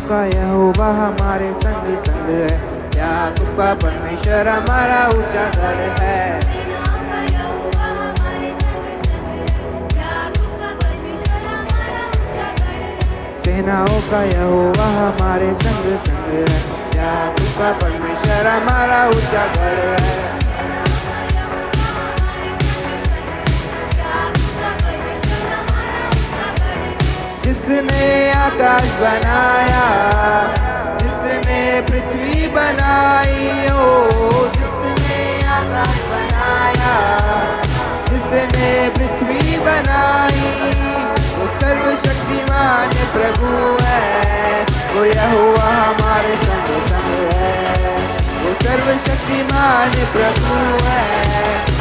का यहोवा हमारे संग संग है, याकूब का परमेश्वर हमारा ऊंचा गढ़ है। सेनाओं का यहोवा हमारे संग संग है, याकूब का परमेश्वर हमारा ऊंचा गढ़ है। जिसने आकाश बनाया, जिसने पृथ्वी बनाई, ओ जिसने आकाश बनाया, जिसने पृथ्वी बनाई, वो सर्वशक्तिमान प्रभु है, वो यहोवा हमारे संग संग है। वो सर्वशक्तिमान प्रभु है,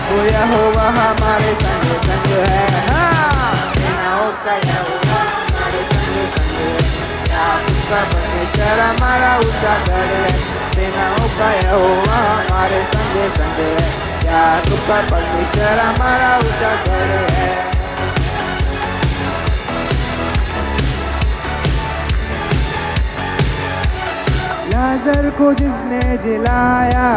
वो यहोवा हमारे संग संग है। हाँ, सेनाओं का यहोवा हमारे संग संग है, याकूब का परमेश्वर हमारा ऊंचा गढ़ है। सेनाओं का यहोवा हमारे संग संग है, याकूब का परमेश्वर हमारा ऊंचा गढ़ है। लाजर को जिसने जिलाया,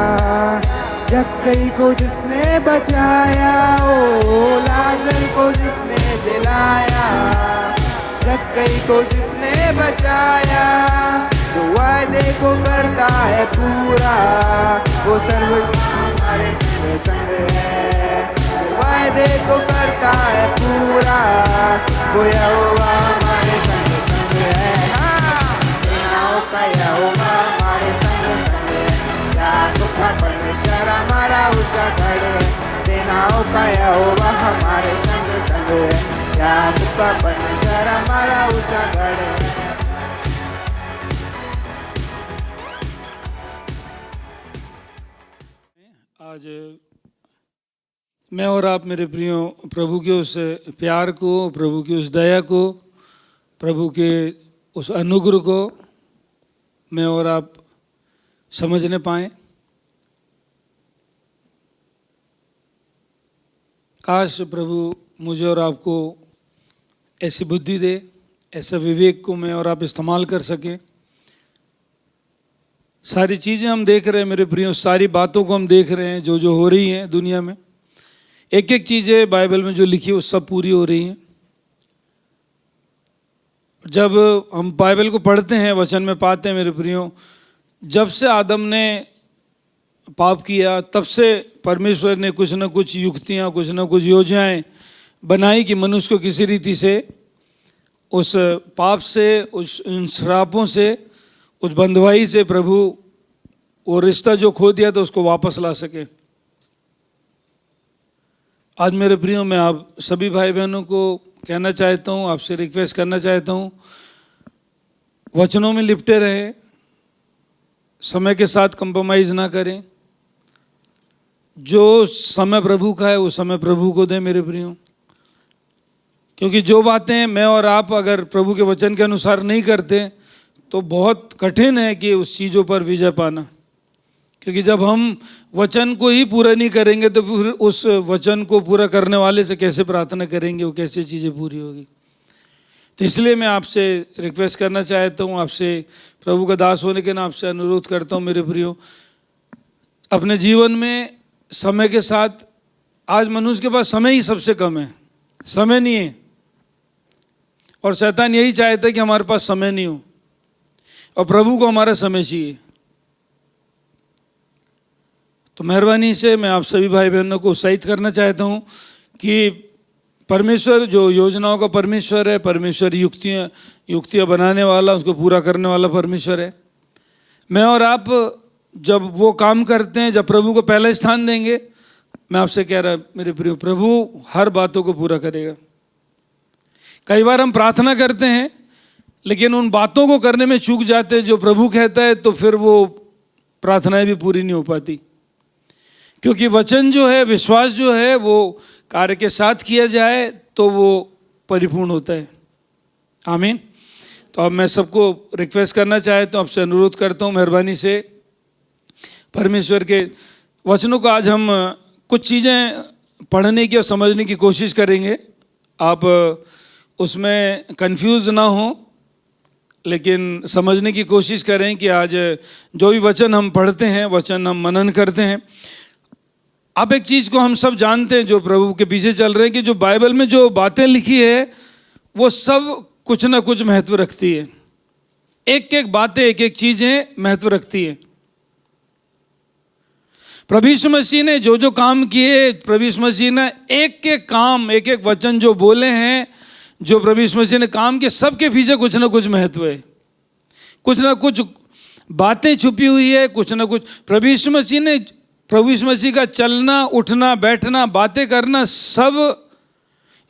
जक्कई को जिसने बचाया, ओ लाजर को जिसने जिलाया, जक्कई को जिसने बचाया, जो वायदे को करता है पूरा, वो सर्व हमारे संग संग है। जो वायदे को करता है पूरा, वो यहोवा हमारे संग संग है। सेनाओं का यहोवा हमारे संग संग है, याकूब का परमेश्वर हमारा ऊंचा गढ़ है। सेनाओं का यहोवा हमारे संग संग है, याकूब का परमेश्वर हमारा ऊंचा गढ़ है। आज मैं और आप मेरे प्रियो प्रभु के उस प्यार को, प्रभु की उस दया को, प्रभु के उस अनुग्रह को मैं और आप समझने पाएं। काश प्रभु मुझे और आपको ऐसी बुद्धि दे, ऐसा विवेक को मैं और आप इस्तेमाल कर सकें। सारी चीज़ें हम देख रहे हैं मेरे प्रियो, सारी बातों को हम देख रहे हैं जो जो हो रही हैं दुनिया में। एक एक चीज़ें बाइबल में जो लिखी है वो सब पूरी हो रही हैं। जब हम बाइबल को पढ़ते हैं, वचन में पाते हैं मेरे प्रियो, जब से आदम ने पाप किया तब से परमेश्वर ने कुछ न कुछ युक्तियाँ, कुछ न कुछ योजनाएं बनाई कि मनुष्य को किसी रीति से उस पाप से, उस उन श्रापों से, उस बंधुआई से प्रभु वो रिश्ता जो खो दिया था उसको वापस ला सके। आज मेरे प्रियो मैं आप सभी भाई बहनों को कहना चाहता हूँ, आपसे रिक्वेस्ट करना चाहता हूँ, वचनों में लिपटे रहें, समय के साथ कंप्रोमाइज़ ना करें। जो समय प्रभु का है वो समय प्रभु को दें मेरे प्रियो, क्योंकि जो बातें मैं और आप अगर प्रभु के वचन के अनुसार नहीं करते तो बहुत कठिन है कि उस चीज़ों पर विजय पाना। क्योंकि जब हम वचन को ही पूरा नहीं करेंगे तो फिर उस वचन को पूरा करने वाले से कैसे प्रार्थना करेंगे, वो कैसे चीज़ें पूरी होगी। तो इसलिए मैं आपसे रिक्वेस्ट करना चाहता हूँ, आपसे प्रभु का दास होने के नाम से अनुरोध करता हूँ मेरे प्रियो, अपने जीवन में समय के साथ, आज मनुष्य के पास समय ही सबसे कम है, समय नहीं है। और शैतान यही चाहता है कि हमारे पास समय नहीं हो, और प्रभु को हमारा समय चाहिए। तो मेहरबानी से मैं आप सभी भाई बहनों को उत्साहित करना चाहता हूँ कि परमेश्वर जो योजनाओं का परमेश्वर है, परमेश्वर युक्तियाँ बनाने वाला, उसको पूरा करने वाला परमेश्वर है। मैं और आप जब वो काम करते हैं, जब प्रभु को पहला स्थान देंगे, मैं आपसे कह रहा मेरे प्रिय, प्रभु हर बातों को पूरा करेगा। कई बार हम प्रार्थना करते हैं लेकिन उन बातों को करने में चूक जाते हैं जो प्रभु कहता है, तो फिर वो प्रार्थनाएं भी पूरी नहीं हो पाती। क्योंकि वचन जो है, विश्वास जो है, वो कार्य के साथ किया जाए तो वो परिपूर्ण होता है। आमीन। तो अब मैं सबको रिक्वेस्ट करना चाहता हूँ, आपसे अनुरोध करता हूँ मेहरबानी से, परमेश्वर के वचनों को आज हम कुछ चीज़ें पढ़ने की और समझने की कोशिश करेंगे। आप उसमें कंफ्यूज ना हो, लेकिन समझने की कोशिश करें कि आज जो भी वचन हम पढ़ते हैं, वचन हम मनन करते हैं। अब एक चीज़ को हम सब जानते हैं जो प्रभु के पीछे चल रहे हैं, कि जो बाइबल में जो बातें लिखी है वो सब कुछ ना कुछ महत्व रखती है। एक एक बातें, एक एक चीज़ें महत्व रखती है। प्रभु यीशु मसीह ने जो जो काम किए, प्रभु यीशु मसीह ने एक एक काम, एक एक वचन जो बोले हैं, जो प्रभु यीशु मसीह ने काम किए, सबके पीछे कुछ ना कुछ महत्व है, कुछ ना कुछ बातें छुपी हुई है, कुछ ना कुछ। प्रभु यीशु मसीह का चलना, उठना, बैठना, बातें करना सब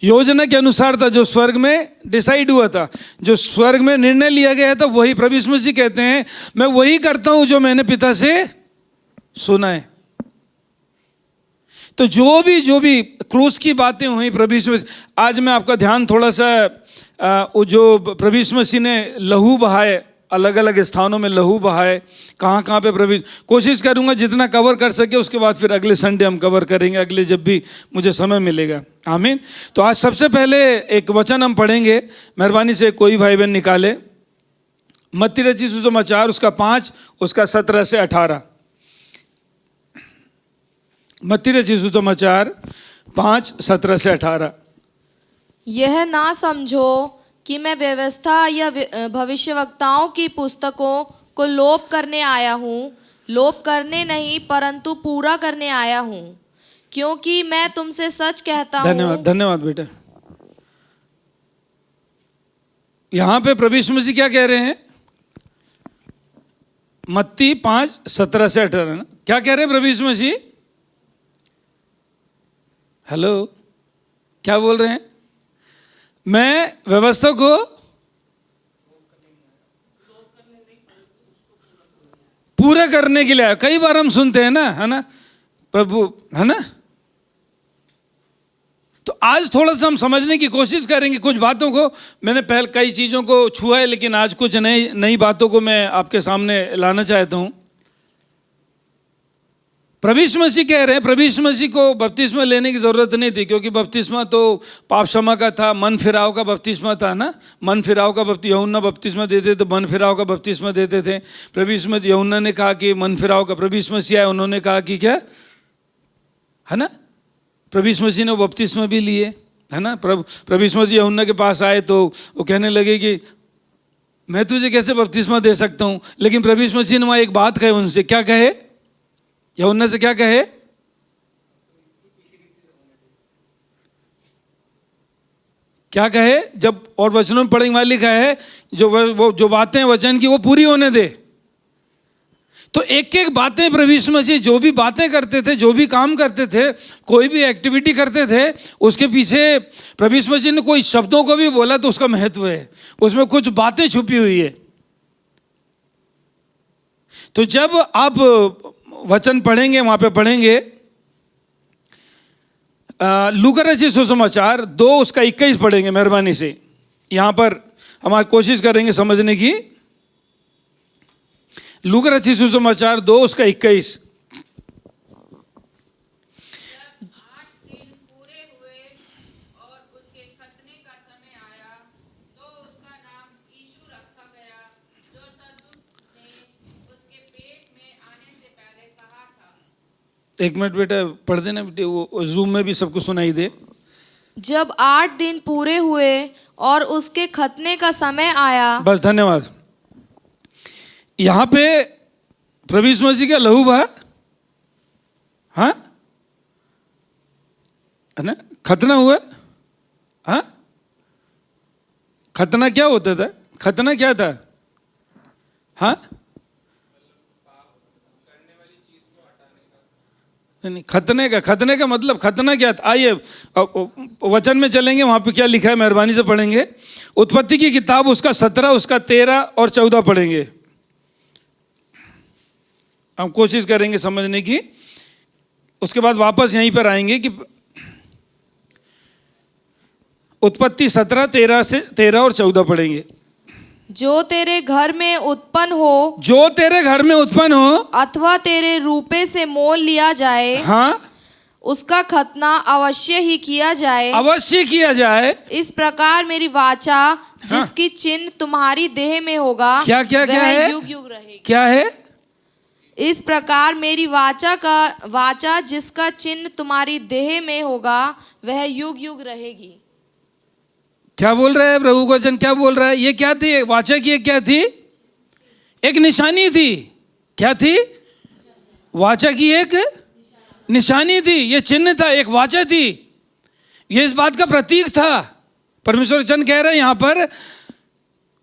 योजना के अनुसार था, जो स्वर्ग में डिसाइड हुआ था, जो स्वर्ग में निर्णय लिया गया था। वही प्रभु यीशु मसीह कहते हैं, मैं वही करता हूं जो मैंने पिता से सुना है। तो जो भी क्रूस की बातें हुई प्रभु यीशु मसीह, आज मैं आपका ध्यान थोड़ा सा जो प्रभु यीशु मसीह ने लहू बहाए, अलग अलग स्थानों में लहू बहाए, कहाँ कहाँ पे प्रभु, कोशिश करूँगा जितना कवर कर सके। उसके बाद फिर अगले संडे हम कवर करेंगे, अगले जब भी मुझे समय मिलेगा। आमीन। तो आज सबसे पहले एक वचन हम पढ़ेंगे, मेहरबानी से कोई भाई बहन निकाले, मत्ती रचित सुसमाचार उसका 5 उसका 17 से 18। मत्ती रचित सुसमाचार 5 17 से 18। यह ना समझो कि मैं व्यवस्था या भविष्यवक्ताओं की पुस्तकों को लोप करने आया हूँ। लोप करने नहीं परंतु पूरा करने आया हूँ, क्योंकि मैं तुमसे सच कहता हूँ। धन्यवाद बेटा। यहाँ पे प्रभु यीशु मसीह क्या कह रहे हैं? मत्ती 5 17 से 18 ना, क्या कह रहे हैं प्रभु यीशु मसीह? हेलो, क्या बोल रहे हैं? मैं व्यवस्था को पूरा करने के लिए आया। कई बार हम सुनते हैं ना, है ना प्रभु, है ना। तो आज थोड़ा सा हम समझने की कोशिश करेंगे कुछ बातों को। मैंने पहले कई चीज़ों को छुआ है, लेकिन आज कुछ नई बातों को मैं आपके सामने लाना चाहता हूँ। प्रभु यीशु मसीह कह रहे हैं, प्रभु यीशु मसीह को बपतिस्मा लेने की ज़रूरत नहीं थी, क्योंकि बपतिस्मा तो पाप क्षमा का था, मन फिराव का बपतिस्मा था ना। मन फिराव का यूहन्ना बपतिस्मा देते तो मन फिराव का बपतिस्मा देते थे। प्रभु यीशु मसीह, यूहन्ना ने कहा कि मन फिराव का, प्रभु यीशु मसीह आए, उन्होंने कहा कि क्या, है ना, प्रभु यीशु मसीह ने बपतिस्मा भी लिए, है ना। प्रभु यीशु मसीह यूहन्ना के पास आए तो वो कहने लगे कि मैं तुझे कैसे बपतिस्मा दे सकता हूँ। लेकिन प्रभु यीशु मसीह ने वहाँ एक बात कहे उनसे, क्या कहे? यूहन्ना से क्या कहे? क्या कहे? जब और वचनों में पढ़ने वाली लिखा है, जो बातें वचन की वो पूरी होने दे। तो एक एक बातें प्रभु यीशु मसीह जो भी बातें करते थे, जो भी काम करते थे, कोई भी एक्टिविटी करते थे, उसके पीछे प्रभु यीशु मसीह ने कोई शब्दों को भी बोला तो उसका महत्व है, उसमें कुछ बातें छुपी हुई है। तो जब आप वचन पढ़ेंगे, वहां पे पढ़ेंगे लूका रचित सुसमाचार 2 उसका 21 पढ़ेंगे मेहरबानी से। यहां पर हमारी कोशिश करेंगे समझने की। लूका रचित सुसमाचार 2 उसका 21। एक मिनट बेटा पढ़ देना, वो जूम में भी सबको सुनाई दे। जब 8 दिन पूरे हुए और उसके खतने का समय आया। बस, धन्यवाद। यहाँ पे प्रभु यीशु मसीह का लहू बहा, हाँ, है ना, खतना हुआ, हाँ। खतना क्या होता था? खतना क्या था? हाँ, नहीं, खतने का मतलब खतना क्या था? आइए वचन में चलेंगे, वहां पे क्या लिखा है मेहरबानी से पढ़ेंगे। उत्पत्ति की किताब उसका 17 उसका 13 और 14 पढ़ेंगे। हम कोशिश करेंगे समझने की, उसके बाद वापस यहीं पर आएंगे कि उत्पत्ति 17 13 और 14 पढ़ेंगे। जो तेरे घर में उत्पन्न हो, जो तेरे घर में उत्पन्न हो अथवा तेरे रूपे से मोल लिया जाए, हाँ, उसका खतना अवश्य ही किया जाए। अवश्य किया जाए। इस प्रकार मेरी वाचा जिसकी चिन्ह तुम्हारी देह में होगा, क्या क्या क्या वह है? युग युग रहेगी। क्या है? इस प्रकार मेरी वाचा जिसका चिन्ह तुम्हारी देह में होगा, वह युग युग रहेगी। क्या बोल रहा है प्रभु का वचन? क्या बोल रहा है? ये क्या थी? वाचा की एक क्या थी? एक निशानी थी। क्या थी? वाचा की एक निशानी थी। ये चिन्ह था, एक वाचा थी। ये इस बात का प्रतीक था। परमेश्वर वचन कह रहे हैं यहाँ पर,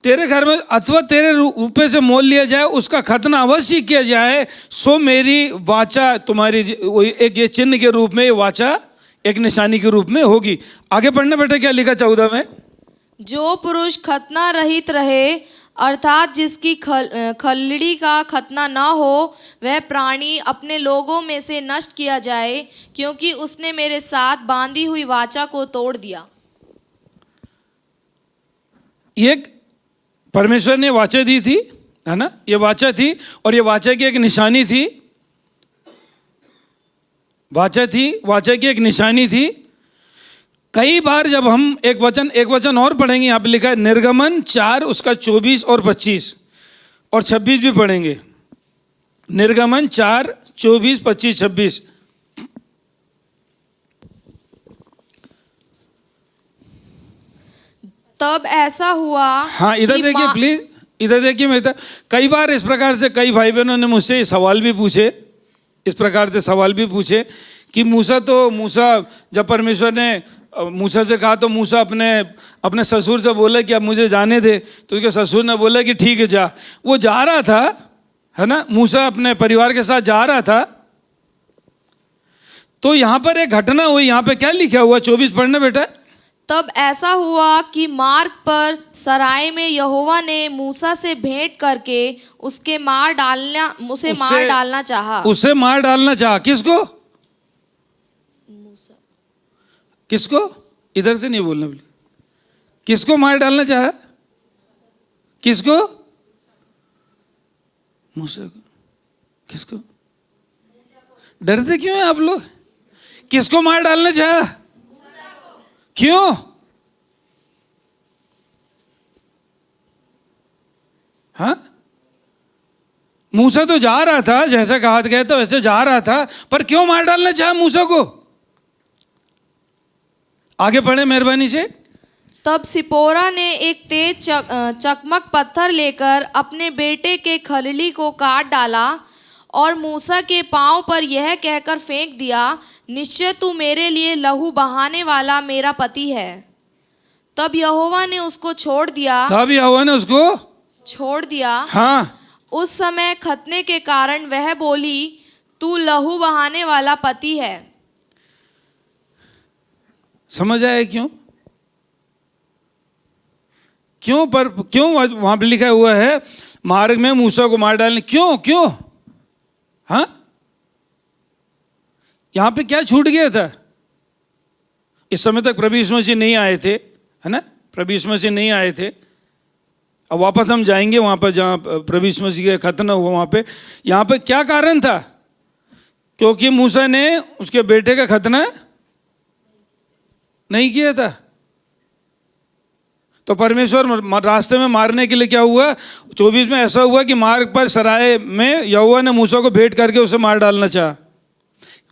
तेरे घर में अथवा तेरे रुपये से मोल लिया जाए, उसका खतना अवश्य किया जाए, सो मेरी वाचा तुम्हारी एक ये चिन्ह के रूप में, ये वाचा एक निशानी के रूप में होगी। आगे पढ़ना बेटा, क्या लिखा 14 में? जो पुरुष खतना रहित रहे, अर्थात जिसकी खलड़ी का खतना न हो, वह प्राणी अपने लोगों में से नष्ट किया जाए, क्योंकि उसने मेरे साथ बांधी हुई वाचा को तोड़ दिया। ये परमेश्वर ने वाचा दी थी, है ना? ये वाचा थी, और ये वाचा की एक निशानी थी। वाचा थी, वाचा की एक निशानी थी। कई बार जब हम एक वचन और पढ़ेंगे, यहाँ पे लिखा है निर्गमन 4 उसका 24 और 25 और 26 भी पढ़ेंगे। निर्गमन 4 24 25 26। तब ऐसा हुआ। हाँ, इधर देखिए प्लीज, इधर देखिए। मैं कई बार इस प्रकार से कई भाई बहनों ने मुझसे सवाल भी पूछे, इस प्रकार से सवाल भी पूछे कि मूसा जब परमेश्वर ने मूसा से कहा तो मूसा अपने ससुर से बोला कि अब मुझे जाने दे, तो उसके ससुर ने बोला कि ठीक है जा। वो जा रहा था, है ना? मूसा अपने परिवार के साथ जा रहा था, तो यहाँ पर एक घटना हुई। यहाँ पे क्या लिखा हुआ? 24 पढ़ना बेटा। तब ऐसा हुआ कि मार्ग पर सराय में यहोवा ने मूसा से भेंट करके उसे मार डालना चाहा। उसे मार डालना चाहा। किसको? मूसा। किसको? इधर से नहीं बोलना बोले। किसको मार डालना चाहा? किसको? मूसा को। किसको? डरते क्यों हैं आप लोग? किसको मार डालना चाहा? क्यों? हाँ, मूसा तो जा रहा था, जैसे कहा गया था वैसे जा रहा था, पर क्यों मार डालना चाहा मूसा को? आगे पढ़े मेहरबानी से। तब सिपोरा ने एक तेज चकमक पत्थर लेकर अपने बेटे के खलड़ी को काट डाला और मूसा के पांव पर यह कहकर फेंक दिया, निश्चय तू मेरे लिए लहू बहाने वाला मेरा पति है। तब यहोवा ने उसको छोड़ दिया। हाँ, उस समय खतने के कारण वह बोली, तू लहू बहाने वाला पति है। समझ आया क्यों? क्यों वहां पे लिखा हुआ है मार्ग में मूसा को मार डालने? क्यों? हाँ, यहां पे क्या छूट गया था? इस समय तक प्रभु यीशु मसीह नहीं आए थे, है ना? प्रभु यीशु मसीह नहीं आए थे। अब वापस हम जाएंगे वहां पर जहां प्रभु यीशु मसीह का खतना हुआ। वहां पे यहां पे क्या कारण था? क्योंकि मूसा ने उसके बेटे का खतना नहीं किया था। तो परमेश्वर रास्ते में मारने के लिए क्या हुआ? 24 में ऐसा हुआ कि मार्ग पर सराय में यहोवा ने मूसा को भेंट करके उसे मार डालना चाहा।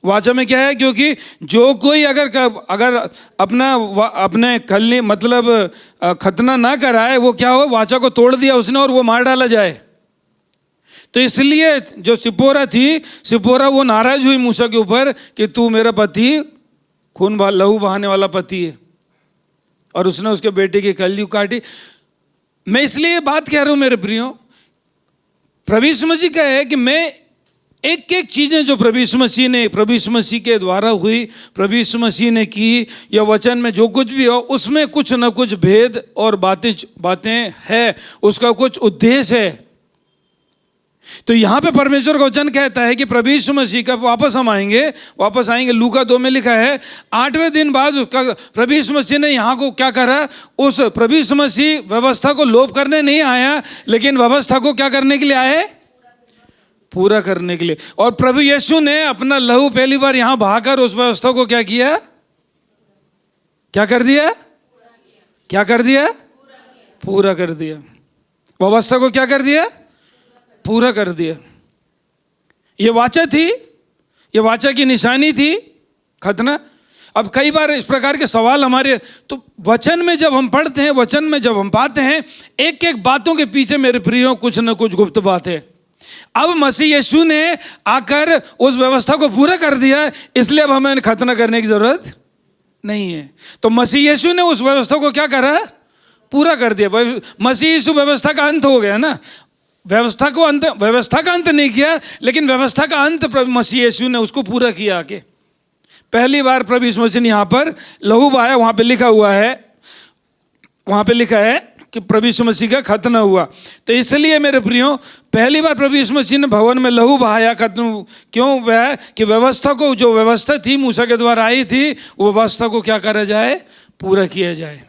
वाचा में क्या है? क्योंकि जो कोई अगर अपने खलनी मतलब खतना ना कराए, वो क्या हो? वाचा को तोड़ दिया उसने और वो मार डाला जाए। तो इसलिए जो सिपोरा वो नाराज हुई मूसा के ऊपर कि तू मेरा पति लहू बहाने वाला पति है, और उसने उसके बेटे की कलगी काटी। मैं इसलिए ये बात कह रहा हूं मेरे प्रियो, प्रभु यीशु मसीह का है कि मैं एक चीजें जो प्रभु यीशु मसीह के द्वारा हुई, प्रभु यीशु मसीह ने की, या वचन में जो कुछ भी हो, उसमें कुछ न कुछ भेद और बातें है, उसका कुछ उद्देश्य है। तो यहाँ पे परमेश्वर का वचन कहता है कि प्रभु यीशु मसीह का वापस आएंगे। लूका 2 में लिखा है 8वें दिन बाद उसका प्रभु यीशु मसीह ने यहाँ को क्या करा? उस प्रभु यीशु मसीह व्यवस्था को लोप करने नहीं आया, लेकिन व्यवस्था को क्या करने के लिए आए? पूरा करने के लिए। और प्रभु यीशु ने अपना लहू पहली बार यहां बहाकर उस व्यवस्था को क्या किया? क्या कर दिया? क्या कर दिया? पूरा कर दिया। व्यवस्था को क्या कर दिया? पूरा कर दिया। ये वाचा थी, ये वाचा की निशानी थी खतना। अब कई बार इस प्रकार के सवाल हमारे, तो वचन में जब हम पढ़ते हैं, वचन में जब हम पाते हैं, एक एक बातों के पीछे मेरे प्रियो कुछ न कुछ गुप्त बात है। अब मसीह यीशु ने आकर उस व्यवस्था को पूरा कर दिया, इसलिए अब हमें खतना करने की जरूरत नहीं है। तो मसीह यीशु ने उस व्यवस्था को क्या करा? पूरा कर दिया। मसीह यीशु व्यवस्था का अंत हो गया ना। व्यवस्था का अंत नहीं किया, लेकिन व्यवस्था का अंत प्रभु मसीह यीशु ने उसको पूरा किया आके। पहली बार प्रभु यीशु मसीह ने यहाँ पर लहू बहाया, वहाँ पे लिखा हुआ है, वहाँ पे लिखा है कि प्रभु यीशु मसीह का खतना हुआ। तो इसलिए मेरे प्रियो, पहली बार प्रभु यीशु मसीह ने भवन में लहू बहाया, खत्म क्यों हुआ? कि व्यवस्था को, जो व्यवस्था थी मूसा के द्वारा आई थी, वो व्यवस्था को क्या करा जाए? पूरा किया जाए।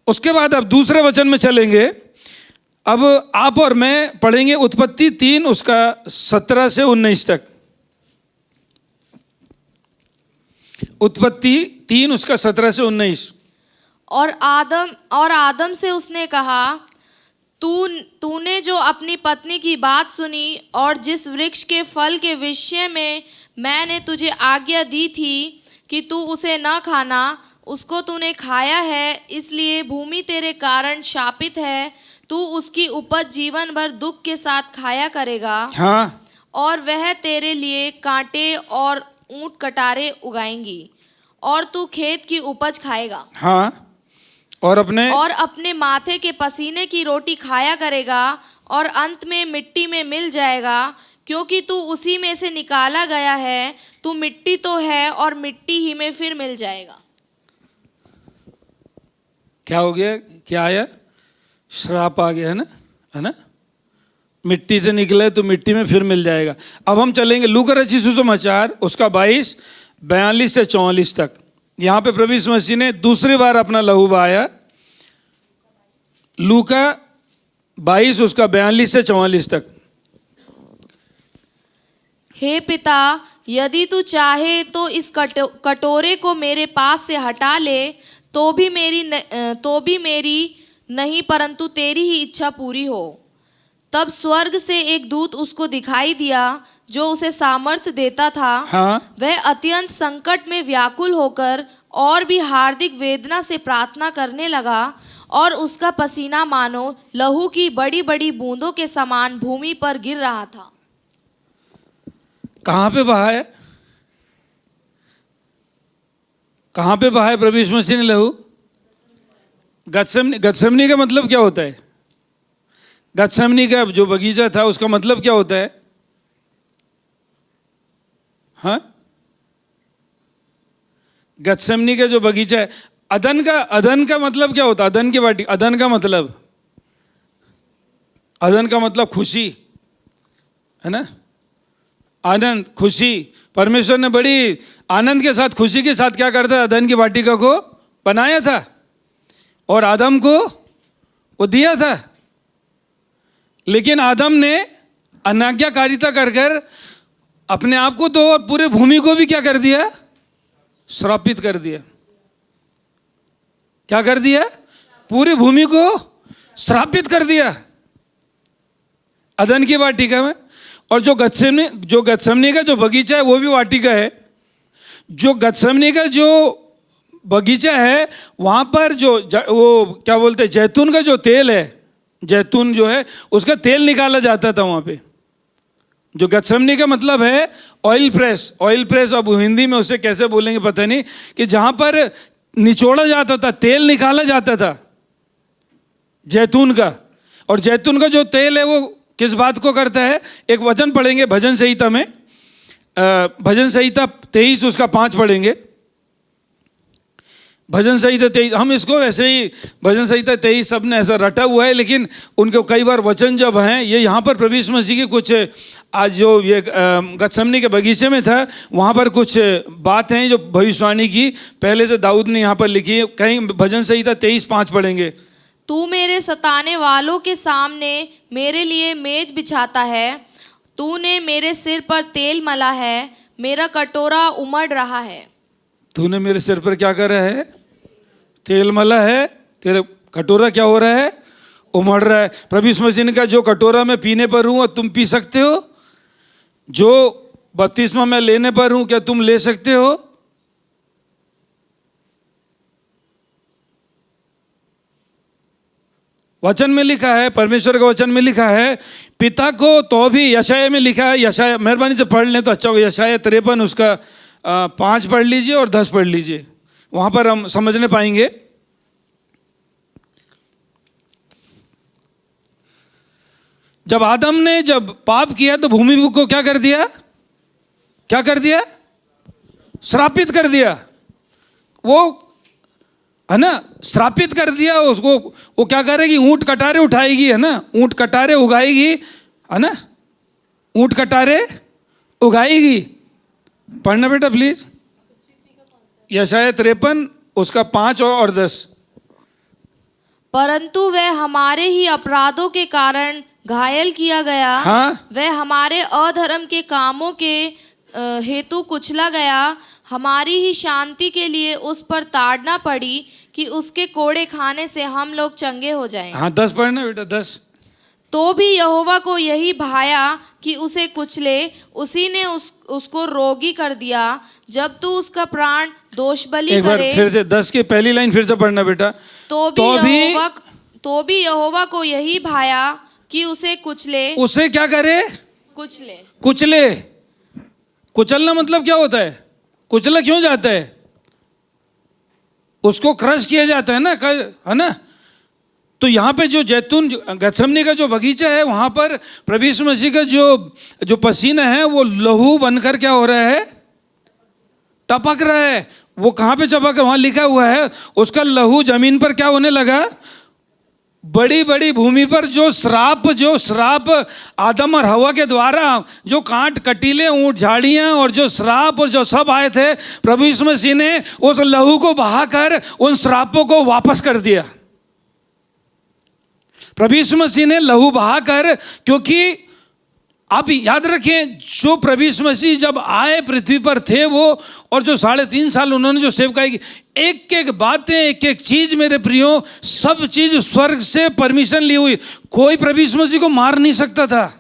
उसके बाद अब दूसरे वचन में चलेंगे। अब आप और मैं पढ़ेंगे उत्पत्ति 3 उसका 17 से 19 तक। उत्पत्ति 3 उसका 17 से 19। और आदम से उसने कहा, तूने जो अपनी पत्नी की बात सुनी और जिस वृक्ष के फल के विषय में मैंने तुझे आज्ञा दी थी कि तू उसे न खाना, उसको तूने खाया है, इसलिए भूमि तेरे कारण शापित है। तू उसकी उपज जीवन भर दुख के साथ खाया करेगा। हाँ। और वह तेरे लिए कांटे और ऊंट कटारे उगाएंगी, और तू खेत की उपज खाएगा। हाँ। और अपने माथे के पसीने की रोटी खाया करेगा, और अंत में मिट्टी में मिल जाएगा, क्योंकि तू उसी में से निकाला गया है। तू मिट्टी तो है और मिट्टी ही में फिर मिल जाएगा। क्या हो गया? क्या आया? श्राप आ गया, है ना? मिट्टी से निकले तो मिट्टी में फिर मिल जाएगा। अब हम चलेंगे लूका रचित सुसमाचार उसका 22 42 से 44 तक। यहाँ पे प्रभु यीशु मसीह ने दूसरी बार अपना लहू बहाया। लूका 22 उसका 42 से 44 तक। हे पिता, यदि तू चाहे तो इस कटोरे को मेरे पास से हटा ले, तो भी मेरी नहीं परंतु तेरी ही इच्छा पूरी हो। तब स्वर्ग से एक दूत उसको दिखाई दिया जो उसे सामर्थ्य देता था। हाँ। वह अत्यंत संकट में व्याकुल होकर और भी हार्दिक वेदना से प्रार्थना करने लगा, और उसका पसीना मानो लहू की बड़ी बड़ी बूंदों के समान भूमि पर गिर रहा था। कहाँ पे बहाया? कहाँ पे बहाया प्रभु यीशु मसीह ने लहू? गत्सेमनी का मतलब क्या होता है? गत्सेमनी का जो बगीचा था उसका मतलब क्या होता है? हाँ, गत्सेमनी का जो बगीचा है, अदन का मतलब क्या होता है? अदन की वाटी। अदन का मतलब खुशी, है ना? आनंद, खुशी। परमेश्वर ने बड़ी आनंद के साथ, खुशी के साथ क्या करता है? अदन की वाटिका को बनाया था और आदम को वो दिया था। लेकिन आदम ने अनाज्ञाकारिता कर अपने आप को तो और पूरे भूमि को भी क्या कर दिया? श्रापित कर दिया। क्या कर दिया? पूरी भूमि को श्रापित कर दिया अदन की वाटिका में। और जो गत्सेमनी का जो बगीचा है वो भी वाटिका है। जो गत्सेमनी का जो बगीचा है वहाँ पर वो क्या बोलते हैं, जैतून का जो तेल है, जैतून जो है उसका तेल निकाला जाता था वहाँ पे। जो गत्सेमनी का मतलब है ऑयल प्रेस। अब हिंदी में उसे कैसे बोलेंगे पता नहीं, कि जहाँ पर निचोड़ा जाता था, तेल निकाला जाता था जैतून का। और जैतून का जो तेल है वो किस बात को करता है? एक वचन पढ़ेंगे भजन संहिता में, भजन संहिता 23 उसका 5 पढ़ेंगे। भजन संहिता 23, हम इसको ऐसे ही भजन संहिता 23 सब ने ऐसा रटा हुआ है, लेकिन उनके कई बार वचन जब हैं, ये यहाँ पर प्रभु यीशु मसीह के कुछ, आज जो ये गत्सेमनी के बगीचे में था वहाँ पर कुछ बात हैं जो भविष्यवाणी की पहले से दाऊद ने यहाँ पर लिखी है। कहीं भजन संहिता 23 5 पढ़ेंगे। तू मेरे सताने वालों के सामने मेरे लिए मेज बिछाता है। तूने मेरे सिर पर तेल मला है, मेरा कटोरा उमड़ रहा है। तूने मेरे सिर पर क्या करा है? तेल मला है, तेरा कटोरा क्या हो रहा है? उमड़ रहा है। प्रभु यीशु मसीह ने कहा जो कटोरा मैं पीने पर हूं तुम पी सकते हो, जो बपतिस्मा मैं लेने पर हूं क्या तुम ले सकते हो? वचन में लिखा है, परमेश्वर का वचन में लिखा है पिता को, तो भी यशाया में लिखा है, यशाया मेहरबानी से पढ़ लें तो अच्छा होगा। यशाया 53 उसका 5 पढ़ लीजिए और 10 पढ़ लीजिए, वहां पर हम समझने पाएंगे। जब आदम ने जब पाप किया तो भूमि को क्या कर दिया? क्या कर दिया? श्रापित कर दिया। वो है ना, श्रापित कर दिया उसको। वो क्या करेगी? ऊंट कटारे उठाएगी, है ना, ऊंट कटारे उगाएगी, है ना, ऊंट कटारे उगाएगी। पढ़ना बेटा प्लीज, यशाया 53 उसका 5 और 10। परंतु वह हमारे ही अपराधों के कारण घायल किया गया, हाँ? वह हमारे अधर्म के कामों के हेतु कुचला गया, हमारी ही शांति के लिए उस पर ताड़ना पड़ी कि उसके कोड़े खाने से हम लोग चंगे हो जाएं। हाँ 10 पढ़ना बेटा 10। तो भी यहोवा को यही भाया कि उसे कुचले, उसी ने उसको रोगी कर दिया। जब तू उसका प्राण दोष बलि एक बार करे, फिर से 10 की पहली लाइन फिर से पढ़ना बेटा। तो भी यहोवा को यही भाया कि उसे कुचले। उसे क्या करे? कुचले। कुचले। कुचलना मतलब क्या होता है? कुचला क्यों जाता है? उसको क्रश किया जाता है ना, है ना। तो यहाँ पे जो जैतून गथसेमनी का जो बगीचा है वहां पर प्रभु यीशु मसीह का जो पसीना है वो लहू बनकर क्या हो रहा है? टपक रहा है। वो कहाँ पे टपक? वहां लिखा हुआ है उसका लहू जमीन पर क्या होने लगा? बड़ी बड़ी भूमि पर जो श्राप आदम और हवा के द्वारा जो कांट कटीले ऊंट झाड़ियां और जो श्राप और जो सब आए थे, प्रभु यीशु मसीह ने उस लहू को बहाकर उन श्रापों को वापस कर दिया। प्रभु यीशु मसीह ने लहू बहाकर, क्योंकि आप याद रखें जो प्रभु यीशु मसीह जब आए पृथ्वी पर थे वो, और जो 3.5 साल उन्होंने जो सेवकाई की, एक एक बातें, एक एक चीज मेरे प्रियो, सब चीज स्वर्ग से परमिशन ली हुई। कोई प्रभु यीशु मसीह को मार नहीं सकता था।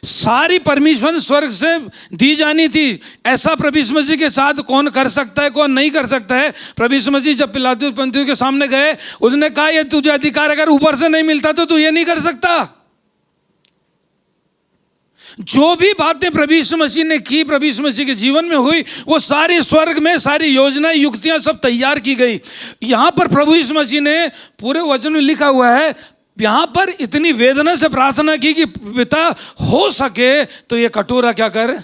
सारी परमिशन स्वर्ग से दी जानी थी। ऐसा प्रभु यीशु मसीह के साथ कौन कर सकता है, कौन नहीं कर सकता है। प्रभु यीशु मसीह जब पिलातुस पंतियुस के सामने गए, उसने कहा ये तुझे अधिकार अगर ऊपर से नहीं मिलता तो तू ये नहीं कर सकता। जो भी बातें प्रभु यीशु मसीह ने की, प्रभु यीशु मसीह के जीवन में हुई, वो सारी स्वर्ग में सारी योजनाएं, युक्तियां सब तैयार की गई। यहां पर प्रभु यीशु मसीह ने पूरे वचन में लिखा हुआ है, यहां पर इतनी वेदना से प्रार्थना की कि पिता हो सके तो ये कटोरा क्या कर,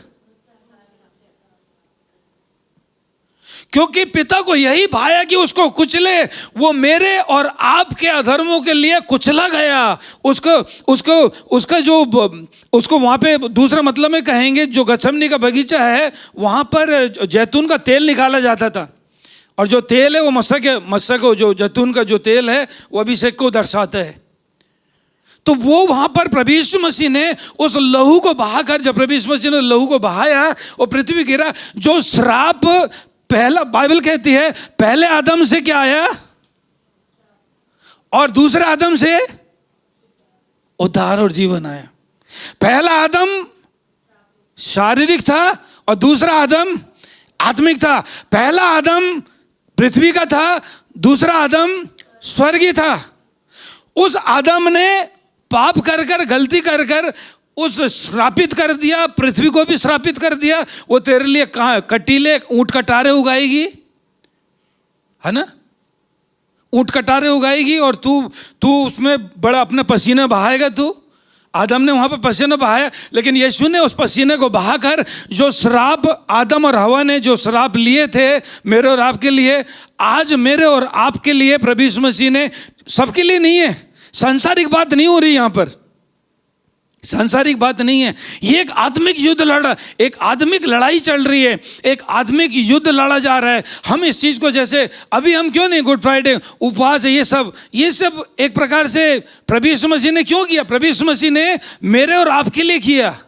क्योंकि पिता को यही भाया कि उसको कुचले। वो मेरे और आपके अधर्मों के लिए कुचला गया। उसको वहां पे दूसरा मतलब में कहेंगे, जो गथसेमनी का बगीचा है वहां पर जैतून का तेल निकाला जाता था, और जो तेल है वो मस्सक जो जैतून का जो तेल है वो अभिषेक को दर्शाता है। तो वो वहां पर प्रभु यीशु मसीह ने उस लहू को बहाकर, जब प्रभु यीशु मसीह ने लहू को बहाया और पृथ्वी गिरा, जो श्राप पहला, बाइबल कहती है पहले आदम से क्या आया और दूसरे आदम से उद्धार और जीवन आया। पहला आदम शारीरिक था और दूसरा आदम आत्मिक था। पहला आदम पृथ्वी का था, दूसरा आदम स्वर्गीय था। उस आदम ने पाप कर गलती कर उस श्रापित कर दिया, पृथ्वी को भी श्रापित कर दिया। वो तेरे लिए कटीले ऊंट कटारे उगाएगी, है ना, ऊंट कटारे उगाएगी, और तू उसमें बड़ा अपना पसीना बहाएगा। तू आदम ने वहां पर पसीना बहाया, लेकिन यीशु ने उस पसीने को बहाकर जो श्राप आदम और हवा ने जो श्राप लिए थे मेरे और आपके लिए, आज मेरे और आपके लिए प्रभु यीशु मसीह ने, सबके लिए नहीं है, सांसारिक बात नहीं हो रही यहां पर, सांसारिक बात नहीं है, ये एक आत्मिक युद्ध एक आत्मिक लड़ाई चल रही है, एक आत्मिक युद्ध लड़ा जा रहा है। हम इस चीज को, जैसे अभी हम क्यों नहीं गुड फ्राइडे उपवास है, ये सब एक प्रकार से प्रभु यीशु मसीह ने क्यों किया? प्रभु यीशु मसीह ने मेरे और आपके लिए किया।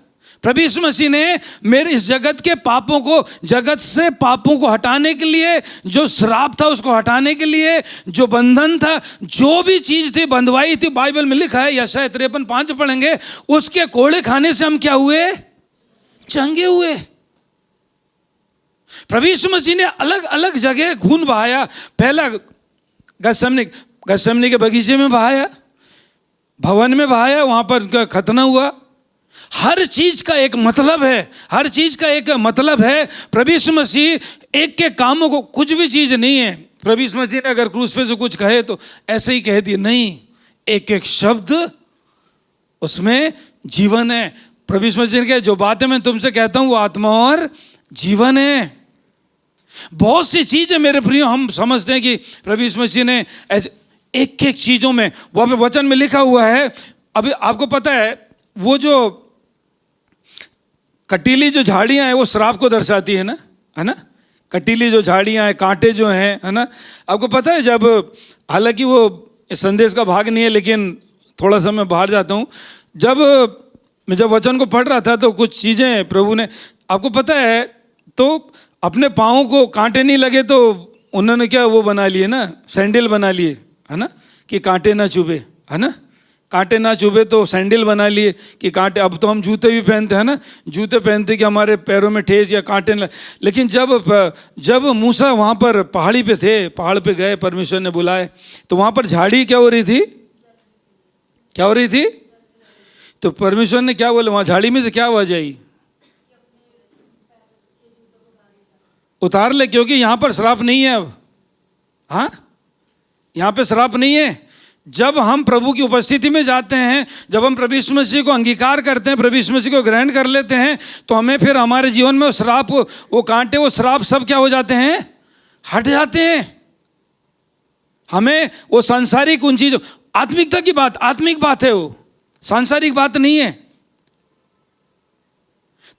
प्रभु यीशु मसीह ने मेरे इस जगत के पापों को, जगत से पापों को हटाने के लिए, जो श्राप था उसको हटाने के लिए, जो बंधन था, जो भी चीज थी बंधवाई थी, बाइबल में लिखा है, यशायाह 53:5 पढ़ेंगे, उसके कोड़े खाने से हम क्या हुए? चंगे हुए। प्रभु यीशु मसीह ने अलग अलग जगह खून बहाया। पहला गतसेमनी के बगीचे में बहाया, भवन में बहाया, वहां पर खतना हुआ। हर चीज का एक मतलब है, हर चीज का एक मतलब है। प्रभु यीशु मसीह एक के कामों को, कुछ भी चीज नहीं है प्रभु यीशु मसीह ने अगर क्रूस पे से कुछ कहे तो ऐसे ही कह दिए, नहीं, एक एक शब्द उसमें जीवन है। प्रभु यीशु मसीह ने कहा, जो बातें मैं तुमसे कहता हूं वो आत्मा और जीवन है। बहुत सी चीजें मेरे प्रियो हम समझते हैं कि प्रभु यीशु मसीह ने ऐसे एक एक चीजों में, वहां पे वचन में लिखा हुआ है। अभी आपको पता है वो जो कटीली जो झाड़ियां हैं वो श्राप को दर्शाती है ना? कटीली जो झाड़ियां हैं, कांटे जो हैं, है ना? आपको पता है, जब, हालांकि वो संदेश का भाग नहीं है लेकिन थोड़ा सा मैं बाहर जाता हूँ, जब वचन को पढ़ रहा था तो कुछ चीजें प्रभु ने, आपको पता है, तो अपने पाँव को कांटे नहीं लगे तो उन्होंने क्या वो बना लिए ना, सैंडल बना लिए, है ना, कि कांटे ना चुभे, है ना, कांटे ना चुभे तो सैंडल बना लिए कि कांटे। अब तो हम जूते भी पहनते हैं ना, जूते पहनते कि हमारे पैरों में ठेस या कांटे न। लेकिन जब मूसा वहाँ पर पहाड़ी पे थे, पहाड़ पे गए, परमेश्वर ने बुलाए, तो वहाँ पर झाड़ी क्या हो रही थी? क्या हो रही थी? तो परमेश्वर ने क्या बोला, वहाँ झाड़ी में से क्या आवाज आई? उतार ले, क्योंकि यहाँ पर श्राप नहीं है अब। हाँ, यहाँ पे श्राप नहीं है। जब हम प्रभु की उपस्थिति में जाते हैं, जब हम प्रभु यीशु मसीह को अंगीकार करते हैं, प्रभु यीशु मसीह को ग्रहण कर लेते हैं, तो हमें फिर हमारे जीवन में वो श्राप, वो कांटे, वो श्राप सब क्या हो जाते हैं? हट जाते हैं। हमें वो सांसारिक उन चीजों, आत्मिकता की बात, आत्मिक बात है वो, सांसारिक बात नहीं है।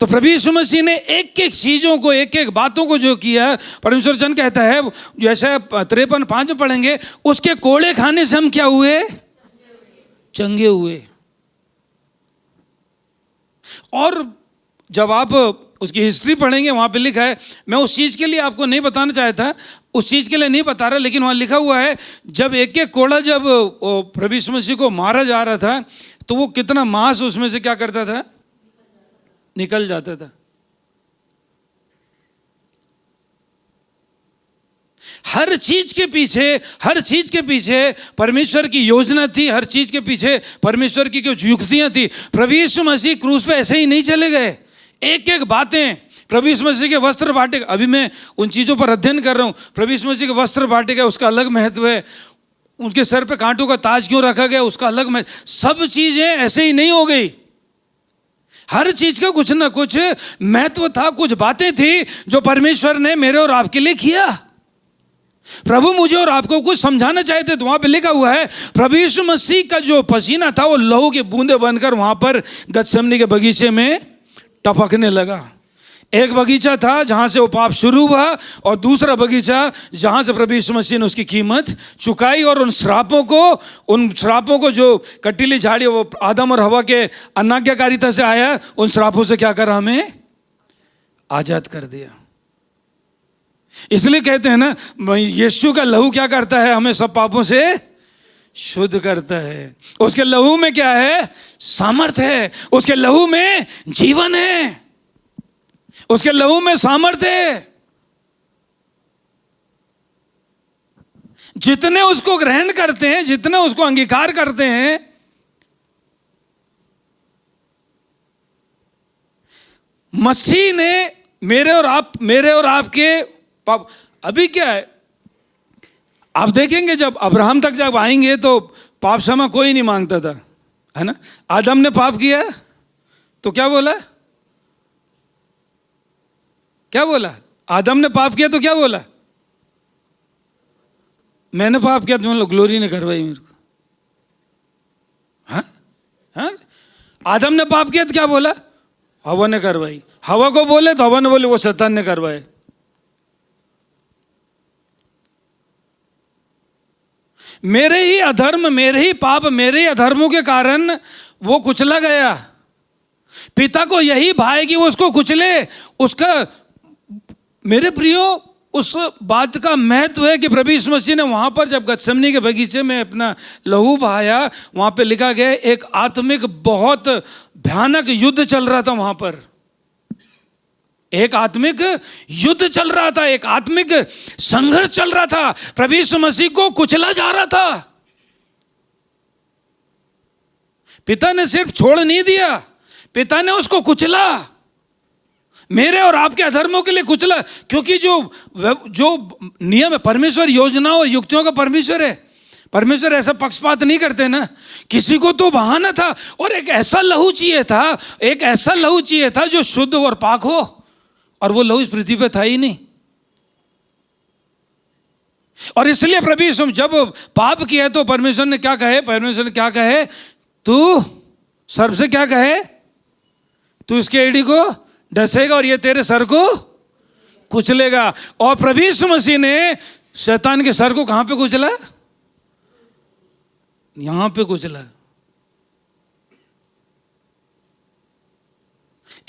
तो प्रभु यीशु मसीह ने एक एक चीजों को, एक एक बातों को जो किया, परमेश्वर वचन कहता है, जैसे 53:5 में पढ़ेंगे, उसके कोड़े खाने से हम क्या हुए? चंगे हुए। और जब आप उसकी हिस्ट्री पढ़ेंगे, वहां पे लिखा है, मैं उस चीज के लिए आपको नहीं बताना चाहता, उस चीज के लिए नहीं बता रहा, लेकिन वहां लिखा हुआ है, जब एक एक कोड़ा, जब प्रभु यीशु मसीह को मारा जा रहा था, तो वो कितना मांस उसमें से क्या करता था? निकल जाता था। हर चीज के पीछे परमेश्वर की योजना थी, हर चीज के पीछे परमेश्वर की कुछ युक्तियां थी। प्रभु यीशु मसीह क्रूस पे ऐसे ही नहीं चले गए। एक एक बातें, प्रभु यीशु मसीह के वस्त्र बांटे, अभी मैं उन चीजों पर अध्ययन कर रहा हूं। प्रभु यीशु मसीह के वस्त्र बांटे गए, उसका अलग महत्व है। उनके सर पे कांटों का ताज क्यों रखा गया, उसका अलग महत्व। सब चीजें ऐसे ही नहीं हो गई, हर चीज का कुछ ना कुछ महत्व था, कुछ बातें थी जो परमेश्वर ने मेरे और आपके लिए किया। प्रभु मुझे और आपको कुछ समझाना चाहते, तो वहां पे लिखा हुआ है, प्रभु यीशु मसीह का जो पसीना था वो लहू के बूंदे बनकर वहां पर गतसेमनी के बगीचे में टपकने लगा। एक बगीचा था जहां से वो पाप शुरू हुआ, और दूसरा बगीचा जहां से प्रभु यीशु मसीह ने उसकी कीमत चुकाई, और उन श्रापों को जो कटीली झाड़ी, वो आदम और हवा के अनाज्ञाकारिता से आया, उन श्रापों से क्या करा? हमें आजाद कर दिया। इसलिए कहते हैं ना, यीशु का लहू क्या करता है? हमें सब पापों से शुद्ध करता है। उसके लहू में क्या है? सामर्थ है। उसके लहू में जीवन है, उसके लहू में सामर्थ्य है। जितने उसको ग्रहण करते हैं, जितने उसको अंगीकार करते हैं, मसीह ने मेरे और आपके पाप। अभी क्या है, आप देखेंगे जब अब्राहम तक जब आएंगे तो पाप क्षमा कोई नहीं मांगता था, है ना? आदम ने पाप किया तो क्या बोला? क्या बोला? आदम ने पाप किया तो क्या बोला? मैंने पाप किया तो मतलब ग्लोरी ने करवाई मेरे को। हाँ हाँ, आदम ने पाप किया तो क्या बोला? हवा ने करवाई। हवा को बोले तो हवा ने बोले वो शैतान ने करवाए। मेरे ही अधर्म, मेरे ही पाप, मेरे ही अधर्मों के कारण वो कुचला गया। पिता को यही भाई कि वो उसको कुचले, उसका। मेरे प्रियो, उस बात का महत्व है कि प्रभु यीशु मसीह ने वहां पर जब गतसमनी के बगीचे में अपना लहू बहाया, वहां पे लिखा गया एक आत्मिक बहुत भयानक युद्ध चल रहा था वहां पर। एक आत्मिक युद्ध चल रहा था, एक आत्मिक संघर्ष चल रहा था। प्रभु यीशु मसीह को कुचला जा रहा था। पिता ने सिर्फ छोड़ नहीं दिया, पिता ने उसको कुचला, मेरे और आपके अधर्मों के लिए कुचला। क्योंकि जो नियम है, परमेश्वर योजनाओं और युक्तियों का परमेश्वर है। परमेश्वर ऐसा पक्षपात नहीं करते ना। किसी को तो बहाना था, और एक ऐसा लहू चाहिए था, एक ऐसा लहू चाहिए था जो शुद्ध और पाक हो, और वो लहू इस पृथ्वी पे था ही नहीं। और इसलिए प्रभु यीशु जब पाप किया तो परमेश्वर ने क्या कहे? परमेश्वर ने क्या कहे? तू सर्प से क्या कहे? तू इसके एड़ी को डसेगा और ये तेरे सर को कुचलेगा। और प्रभु यीशु मसीह ने शैतान के सर को कहां पे कुचला? यहां पे कुचला।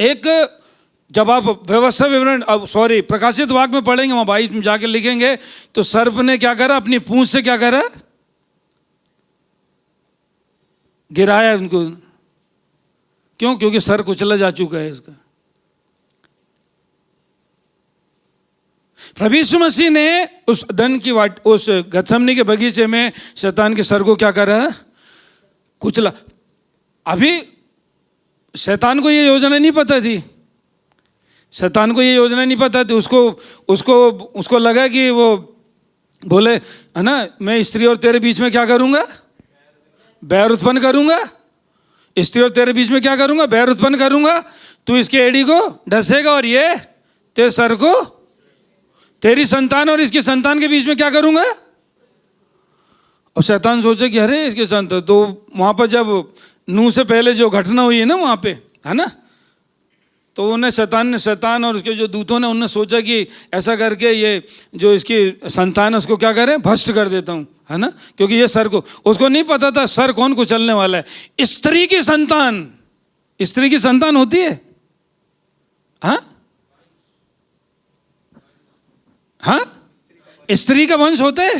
एक जब आप व्यवस्था विवरण, सॉरी, प्रकाशित वाक्य में पढ़ेंगे, वहां 22 में जाके लिखेंगे, तो सर्प ने क्या करा? अपनी पूंछ से क्या करा? गिराया उनको। क्यों? क्योंकि सर कुचला जा चुका है इसका। प्रभु यीशु मसीह ने उस उस गतसमनी के बगीचे में शैतान के सर को क्या करा? कुचला। अभी शैतान को ये योजना नहीं पता थी। शैतान को ये योजना नहीं पता थी। उसको लगा कि वो बोले, है ना, मैं स्त्री और तेरे बीच में क्या करूंगा? बैर उत्पन्न करूंगा। स्त्री और तेरे बीच में क्या करूंगा? बैर उत्पन्न करूंगा। तू इसके एड़ी को डसेगा और ये तेरे सर को, तेरी संतान और इसकी संतान के बीच में क्या करूंगा? और शैतान सोचे कि अरे इसके संतान, तो वहां पर जब नूह से पहले जो घटना हुई है ना वहां पे, है ना, तो उन्हें शैतान और उसके जो दूतों ने उन्होंने सोचा कि ऐसा करके ये जो इसकी संतान है उसको क्या करें? भ्रष्ट कर देता हूं, है ना, क्योंकि ये सर को, उसको नहीं पता था सर कौन कुचलने वाला है। स्त्री की संतान होती है। हाँ हाँ, स्त्री का वंश होते है?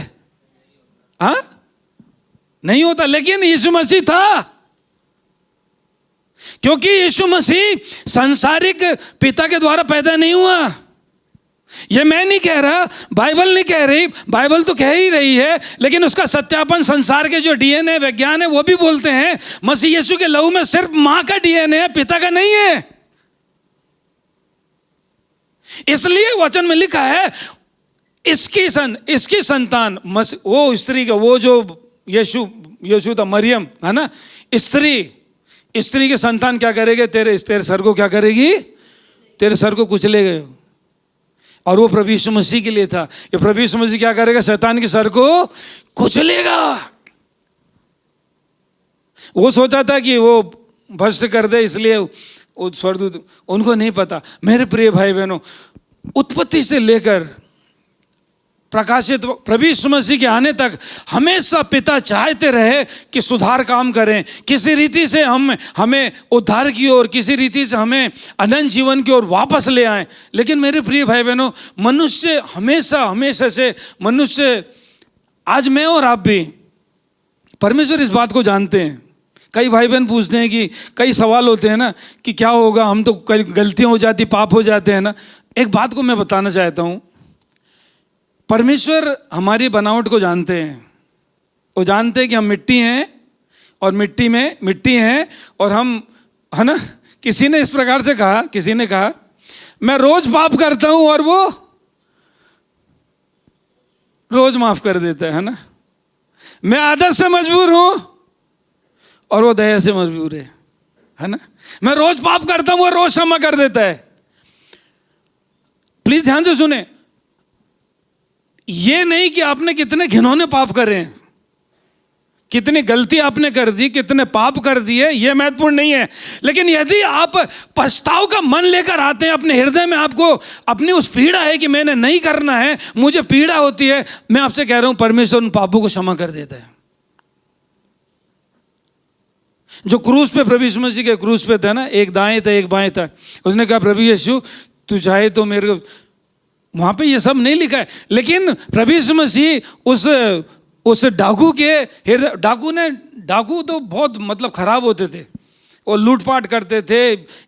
हाँ, नहीं होता। लेकिन यीशु मसीह था, क्योंकि यीशु मसीह सांसारिक पिता के द्वारा पैदा नहीं हुआ। ये मैं नहीं कह रहा, बाइबल नहीं कह रही, बाइबल तो कह ही रही है, लेकिन उसका सत्यापन संसार के जो डीएनए विज्ञान है वो भी बोलते हैं। मसीह यीशु के लहू में सिर्फ मां का डीएनए है, पिता का नहीं है। इसलिए वचन में लिखा है इसकी संतान, वो स्त्री का, वो जो यीशु था, मरियम, है ना, स्त्री की संतान क्या करेगी? तेरे सर को क्या करेगी? तेरे सर को कुचलेगा। और वो प्रभु यीशु मसीह के लिए था। ये प्रभु यीशु मसीह क्या करेगा? शैतान के सर को कुचलेगा। वो सोचा था कि वो भ्रष्ट कर दे, इसलिए वो स्वर्गदूत, उनको नहीं पता। मेरे प्रिय भाई बहनों, उत्पत्ति से लेकर प्रकाशित प्रभु यीशु मसीह के आने तक हमेशा पिता चाहते रहे कि सुधार काम करें, किसी रीति से हमें उद्धार की ओर, किसी रीति से हमें अनंत जीवन की ओर वापस ले आए। लेकिन मेरे प्रिय भाई बहनों, मनुष्य हमेशा से मनुष्य, आज मैं और आप भी, परमेश्वर इस बात को जानते हैं। कई भाई बहन पूछते हैं कि कई सवाल होते हैं ना कि क्या होगा, हम तो कई गलतियां हो जाती, पाप हो जाते हैं ना। एक बात को मैं बताना चाहता हूँ, परमेश्वर हमारी बनावट को जानते हैं। वो जानते हैं कि हम मिट्टी हैं और मिट्टी हैं और हम, है ना, किसी ने इस प्रकार से कहा, किसी ने कहा मैं रोज पाप करता हूं और वो रोज माफ कर देता है ना। मैं आदत से मजबूर हूं और वो दया से मजबूर है ना। मैं रोज पाप करता हूं, वो रोज क्षमा कर देता है। प्लीज ध्यान से सुने, ये नहीं कि आपने कितने घिनौने पाप करे हैं, कितनी गलती आपने कर दी, कितने पाप कर दिए, ये महत्वपूर्ण नहीं है। लेकिन यदि आप पछताव का मन लेकर आते हैं, अपने हृदय में आपको अपनी उस पीड़ा है कि मैंने नहीं करना है, मुझे पीड़ा होती है, मैं आपसे कह रहा हूं परमेश्वर उन पापों को क्षमा कर देता है। जो क्रूस पे, प्रभु यीशु मसीह के क्रूस पे था ना, एक दाएं था एक बाएं था, उसने कहा प्रभु यीशु तू चाहे तो मेरे को, वहां पे ये सब नहीं लिखा है, लेकिन प्रभु यीशु मसीह उस डाकू के हृदय, डाकू तो बहुत मतलब खराब होते थे, वो लूटपाट करते थे,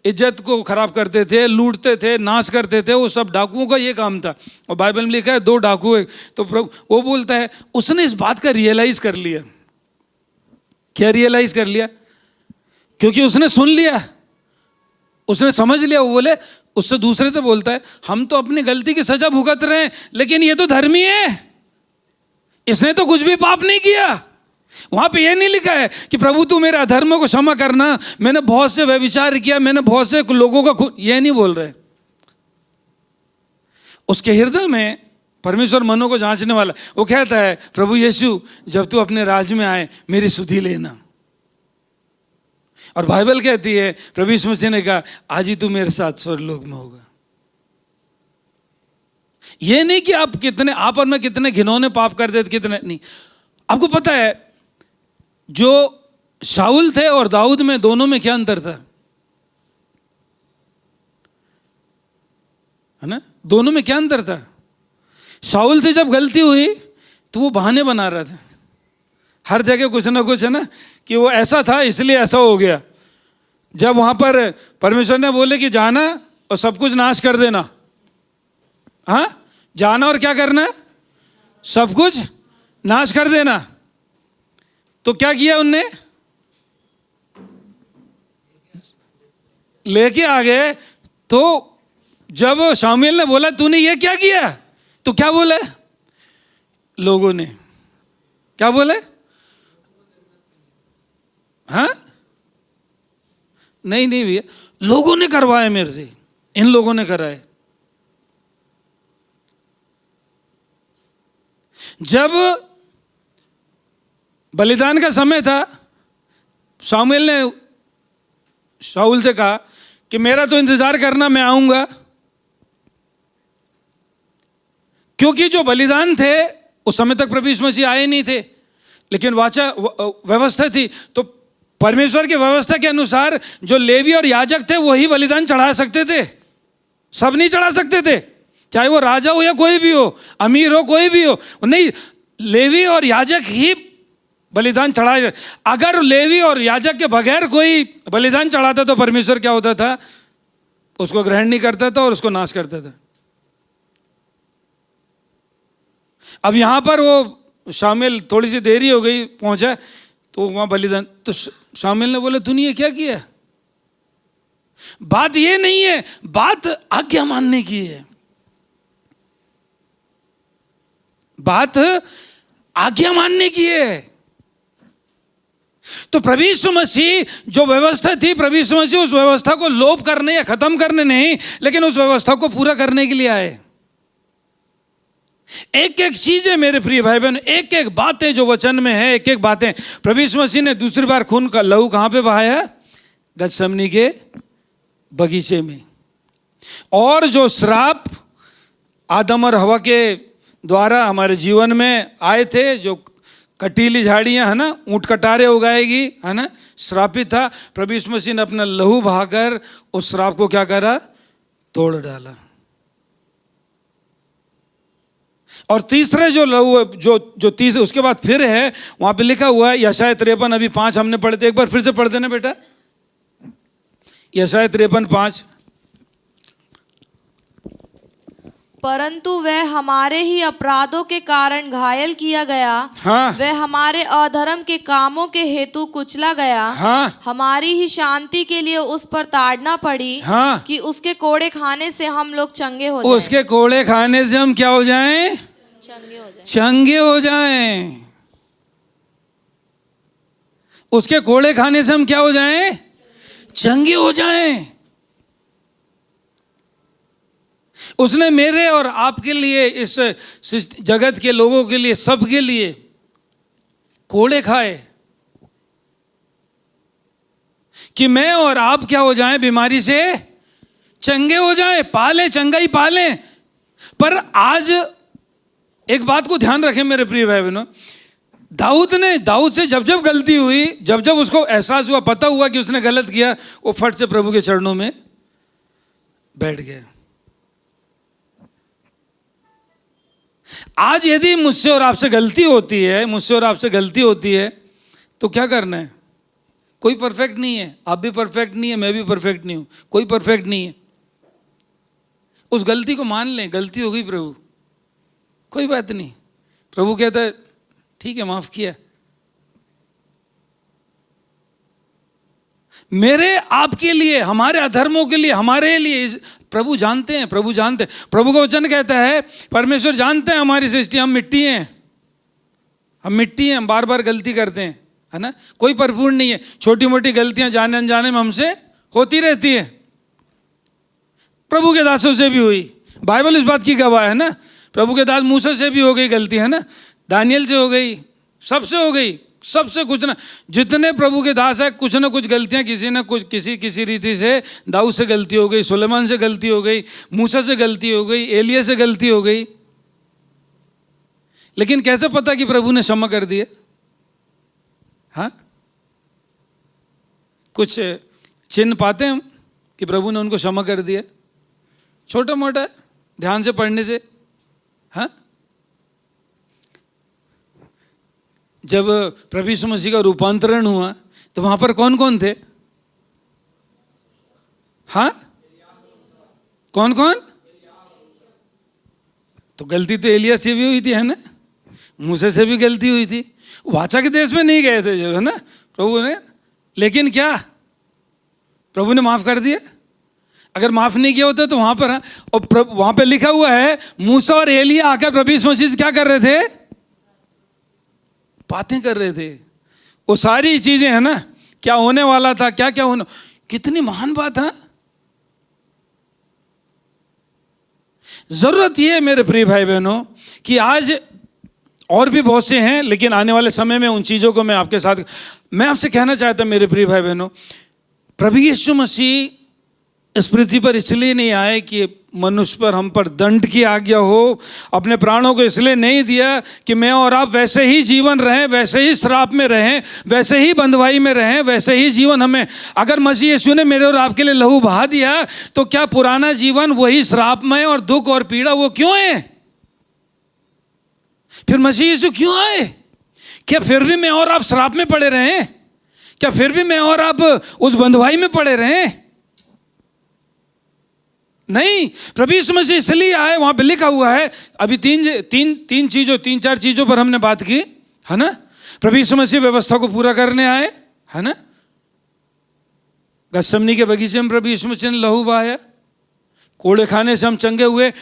इज्जत को खराब करते थे, लूटते थे, नाश करते थे, वो सब डाकुओं का ये काम था। और बाइबल में लिखा है 2 डाकू है, तो वो बोलता है उसने इस बात का रियलाइज कर लिया। क्या रियलाइज कर लिया? क्योंकि उसने सुन लिया, उसने समझ लिया। वो बोले, उससे दूसरे से बोलता है हम तो अपनी गलती की सजा भुगत रहे हैं, लेकिन ये तो धर्मी है, इसने तो कुछ भी पाप नहीं किया। वहां पे ये नहीं लिखा है कि प्रभु तू मेरे अधर्मों को क्षमा करना, मैंने बहुत से व्यभिचार किया, मैंने बहुत से लोगों का, ये नहीं बोल रहे। उसके हृदय में परमेश्वर मनों को जांचने वाला, वो कहता है प्रभु यीशु जब तू अपने राज में आए मेरी सुधि लेना। और बाइबल कहती है प्रभु यीशु मसीह ने कहा आज ही तू मेरे साथ स्वर्गलोक में होगा। ये नहीं कि आप और मैं कितने घिनौने पाप कर देते, कितने नहीं। आपको पता है जो शाऊल थे और दाऊद में, दोनों में क्या अंतर था? है ना, दोनों में क्या अंतर था? शाऊल से जब गलती हुई तो वो बहाने बना रहा था, हर जगह कुछ ना कुछ, है ना, कि वो ऐसा था इसलिए ऐसा हो गया। जब वहां पर परमेश्वर ने बोले कि जाना और सब कुछ नाश कर देना, हाँ, जाना और क्या करना है? सब कुछ नाश कर देना। तो क्या किया उनने? लेके आ गए। तो जब शामुएल ने बोला तूने ये क्या किया, तो क्या बोले लोगों ने? क्या बोले? हाँ, नहीं भैया, लोगों ने करवाया मेरे से, इन लोगों ने कराए। जब बलिदान का समय था, शामुएल ने शाऊल से कहा कि मेरा तो इंतजार करना, मैं आऊंगा। क्योंकि जो बलिदान थे उस समय तक प्रभु यीशु मसीह आए नहीं थे, लेकिन व्यवस्था थी। तो परमेश्वर की व्यवस्था के अनुसार जो लेवी और याजक थे वही बलिदान चढ़ा सकते थे, सब नहीं चढ़ा सकते थे, चाहे वो राजा हो या कोई भी हो, अमीर हो कोई भी हो, नहीं, लेवी और याजक ही बलिदान चढ़ाए। अगर लेवी और याजक के बगैर कोई बलिदान चढ़ाता तो परमेश्वर क्या होता था? उसको ग्रहण नहीं करता था और उसको नाश करता था। अब यहां पर वो शामिल थोड़ी सी देरी हो गई, पहुंचा तो वहां बलिदान, तो शामिल ने बोले तूने ये क्या किया? बात ये नहीं है, बात आज्ञा मानने की है, बात आज्ञा मानने की है। तो प्रभु यीशु मसीह जो व्यवस्था थी, प्रभु यीशु मसीह उस व्यवस्था को लोप करने या खत्म करने नहीं, लेकिन उस व्यवस्था को पूरा करने के लिए आए। एक एक चीजें मेरे प्रिय भाई बहन, एक एक बातें जो वचन में है, एक एक बातें। प्रभु यीशु मसीह ने दूसरी बार खून का लहू कहां पे बहाया? गतसमनी के बगीचे में। और जो श्राप आदम और हवा के द्वारा हमारे जीवन में आए थे, जो कटीली झाड़ियां, है ना, ऊंट कटारे उगाएगी, है ना, श्रापित था, प्रभु यीशु मसीह ने अपना लहू बहाकर उस श्राप को क्या करा? तोड़ डाला। और तीसरे जो लहू, जो तीसरे, उसके बाद फिर है, वहां पे लिखा हुआ है यशायाह 53, अभी 5 हमने पढ़े थे, एक बार फिर से पढ़ देना बेटा, यशायाह 53:5। परंतु वह हमारे ही अपराधों के कारण घायल किया गया, हाँ, वह हमारे अधर्म के कामों के हेतु कुचला गया, हाँ, हमारी ही शांति के लिए उस पर ताड़ना पड़ी, हाँ, कि उसके कोड़े खाने से हम लोग चंगे हो जाएं। उसके कोड़े खाने से हम क्या हो जाएं? चंगे हो जाएं। चंगे हो जाएं। उसके कोड़े खाने से हम क्या हो जाएं? चंगे हो जाएं। उसने मेरे और आपके लिए, इस जगत के लोगों के लिए, सबके लिए कोड़े खाए, कि मैं और आप क्या हो जाएं, बीमारी से चंगे हो जाएं, पालें, चंगाई पालें। पर आज एक बात को ध्यान रखें मेरे प्रिय भाई बहनों, दाऊद से जब जब गलती हुई, जब जब उसको एहसास हुआ, पता हुआ कि उसने गलत किया, वो फट से प्रभु के चरणों में बैठ गया। आज यदि मुझसे और आपसे गलती होती है, तो क्या करना है? कोई परफेक्ट नहीं है, आप भी परफेक्ट नहीं है, मैं भी परफेक्ट नहीं हूं, कोई परफेक्ट नहीं है। उस गलती को मान लें, गलती हो गई प्रभु, कोई बात नहीं। प्रभु कहता है ठीक है, माफ किया। मेरे आपके लिए, हमारे अधर्मों के लिए, हमारे लिए प्रभु जानते हैं। प्रभु का वचन कहता है, परमेश्वर जानते हैं हमारी सृष्टि, हम मिट्टी हैं, हम बार बार गलती करते हैं, है ना। कोई परिपूर्ण नहीं है, छोटी मोटी गलतियां जाने अनजाने में हमसे होती रहती है। प्रभु के दासों से भी हुई, बाइबल इस बात की गवाह है ना। प्रभु के दास मूसा से भी हो गई गलती, है ना, दानियल से हो गई, सबसे हो गई, सबसे कुछ ना, जितने प्रभु के दास है कुछ ना कुछ गलतियां, किसी रीति से। दाऊद से गलती हो गई, सुलेमान से गलती हो गई, मूसा से गलती हो गई, एलिया से गलती हो गई। लेकिन कैसे पता कि प्रभु ने क्षमा कर दिए? हाँ, कुछ चिन्ह पाते हैं हम कि प्रभु ने उनको क्षमा कर दिया, छोटा मोटा, ध्यान से पढ़ने से। हाँ, जब प्रभु यीशु मसीह का रूपांतरण हुआ तो वहां पर कौन कौन थे? हाँ, कौन कौन? तो गलती तो एलिया से भी हुई थी, है ना, मूसा से भी गलती हुई थी। वाचा के देश में नहीं गए थे जो, है ना, प्रभु ने, लेकिन क्या प्रभु ने माफ कर दिया? अगर माफ नहीं किया होता तो वहां पर, और वहां पे लिखा हुआ है, मूसा और एलिया आकर प्रभु यीशु मसीह से क्या कर रहे थे? बातें कर रहे थे। वो सारी चीजें, है ना, क्या होने वाला था, क्या क्या होने, कितनी महान बात है। जरूरत यह है मेरे प्रिय भाई बहनों कि आज और भी बहुत से हैं, लेकिन आने वाले समय में उन चीजों को मैं आपसे कहना चाहता हूं मेरे प्रिय भाई बहनों, प्रभु यीशु मसीह इस पृथ्वी पर इसलिए नहीं आए कि मनुष्य पर, हम पर दंड की आज्ञा हो। अपने प्राणों को इसलिए नहीं दिया कि मैं और आप वैसे ही जीवन रहें, वैसे ही श्राप में रहें, वैसे ही बंधुआई में रहें, वैसे ही जीवन हमें। अगर मसीह यीशु ने मेरे और आपके लिए लहू बहा दिया तो क्या पुराना जीवन वही श्रापमय और दुख और पीड़ा वो क्यों है? फिर मसीह यीशु क्यों आए? क्या फिर भी मैं और आप श्राप में पड़े रहें? क्या फिर भी मैं और आप उस बंधुआई में पड़े रहें? नहीं, प्रभु यीशु मसीह इसलिए आए, वहां पे लिखा हुआ है। अभी तीन चार चीजों पर हमने बात की, है ना। प्रभु यीशु मसीह व्यवस्था को पूरा करने आए, है ना। गत्समनी के बगीचे में प्रभु यीशु मसीह ने लहू बहाया, कोड़े खाने से हम चंगे हुए,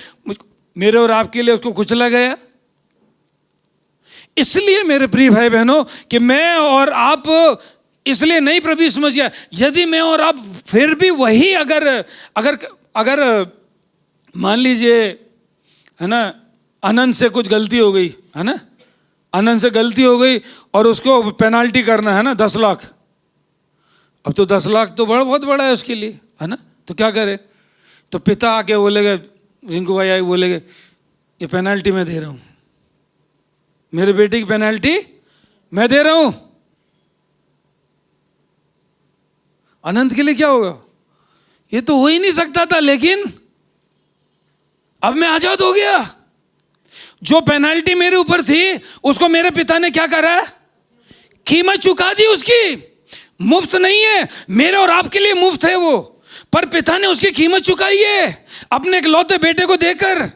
मेरे और आपके लिए उसको कुचला गया। इसलिए मेरे प्रिय भाई बहनों कि मैं और आप, इसलिए नहीं प्रभु यीशु मसीह, यदि मैं और आप फिर भी वही, अगर मान लीजिए, है ना, अनंत से कुछ गलती हो गई, है ना, अनंत से गलती हो गई और उसको पेनाल्टी करना है ना 10 लाख। अब तो 10 लाख तो बहुत बड़ा है उसके लिए, है ना। तो क्या करे? तो पिता आके बोलेगा, रिंकू भाई आए बोलेगा, ये पेनाल्टी मैं दे रहा हूं, मेरे बेटे की पेनाल्टी मैं दे रहा हूं। अनंत के लिए क्या होगा? ये तो हो ही नहीं सकता था, लेकिन अब मैं आजाद हो गया। जो पेनाल्टी मेरे ऊपर थी उसको मेरे पिता ने क्या करा? कीमत चुका दी उसकी। मुफ्त नहीं है, मेरे और आपके लिए मुफ्त है वो, पर पिता ने उसकी कीमत चुकाई है अपने इकलौते बेटे को देकर।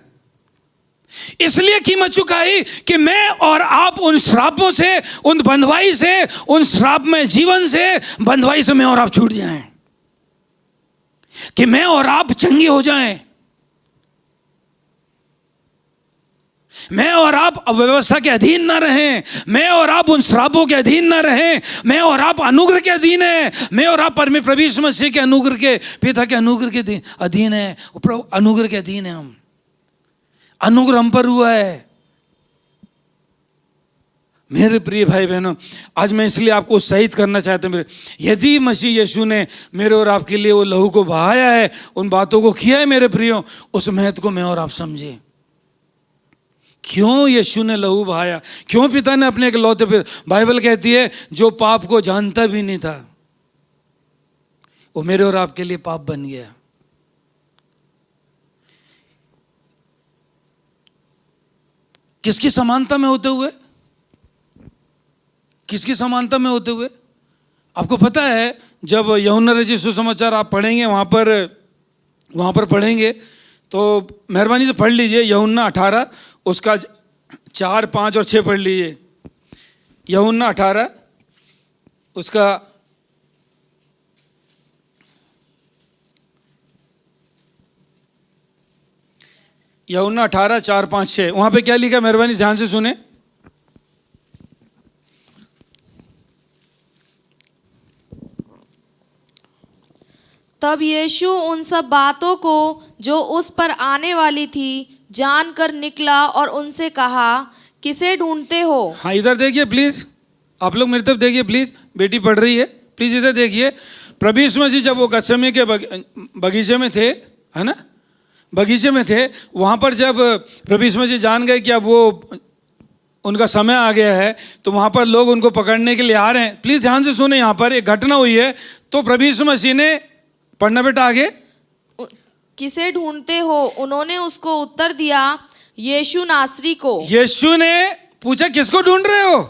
इसलिए कीमत चुकाई कि मैं और आप उन श्रापों से, उन बंधुआई से, उन श्राप में जीवन से, बंधुआई से मैं और आप छूट जाएं, कि मैं और आप चंगे हो जाएं, मैं और आप अव्यवस्था के अधीन ना रहें, मैं और आप उन श्रापों के अधीन ना रहें, मैं और आप अनुग्रह के अधीन है, मैं और आप प्रभु यीशु मसीह के अनुग्रह के, पिता के अनुग्रह के अधीन है, अनुग्रह के अधीन है। हम अनुग्रह हम पर हुआ है, मेरे प्रिय भाई बहनों, आज मैं इसलिए आपको उत्साहित करना चाहता हूँ, यदि मसीह यीशु ने मेरे और आपके लिए वो लहू को बहाया है, उन बातों को किया है मेरे प्रियो, उस महत्व को मैं और आप समझे। क्यों यीशु ने लहू बहाया, क्यों पिता ने अपने इकलौते पे, बाइबल कहती है जो पाप को जानता भी नहीं था वो मेरे और आपके लिए पाप बन गया। किसकी समानता में होते हुए, किसकी समानता में होते हुए? आपको पता है जब यूहन्ना रचित सुसमाचार आप पढ़ेंगे, वहाँ पर पढ़ेंगे तो मेहरबानी से पढ़ लीजिए, यूहन्ना 18 उसका 4, 5 और 6 पढ़ लीजिए। यूहन्ना 18 उसका यूहन्ना 18, 4, 5, 6 वहाँ पे क्या लिखा, मेहरबानी ध्यान से सुने। तब यीशु उन सब बातों को जो उस पर आने वाली थी जानकर निकला और उनसे कहा, किसे ढूंढते हो? हाँ इधर देखिए प्लीज, आप लोग मेरी तरफ देखिए प्लीज, बेटी पढ़ रही है, प्लीज इधर देखिए। प्रभु यीशु मसीह जब वो गत्सेमनी के बगीचे में थे, है ना, बगीचे में थे, वहाँ पर जब प्रभु यीशु मसीह जान गए कि अब वो उनका समय आ गया है, तो वहाँ पर लोग उनको पकड़ने के लिए आ रहे हैं। प्लीज ध्यान से सुने, यहाँ पर एक घटना हुई है। तो प्रभु यीशु मसीह ने, पढ़ना बेटा आगे, किसे ढूंढते हो? उन्होंने उसको उत्तर दिया, यीशु नासरी को। यीशु ने पूछा किसको ढूंढ रहे हो?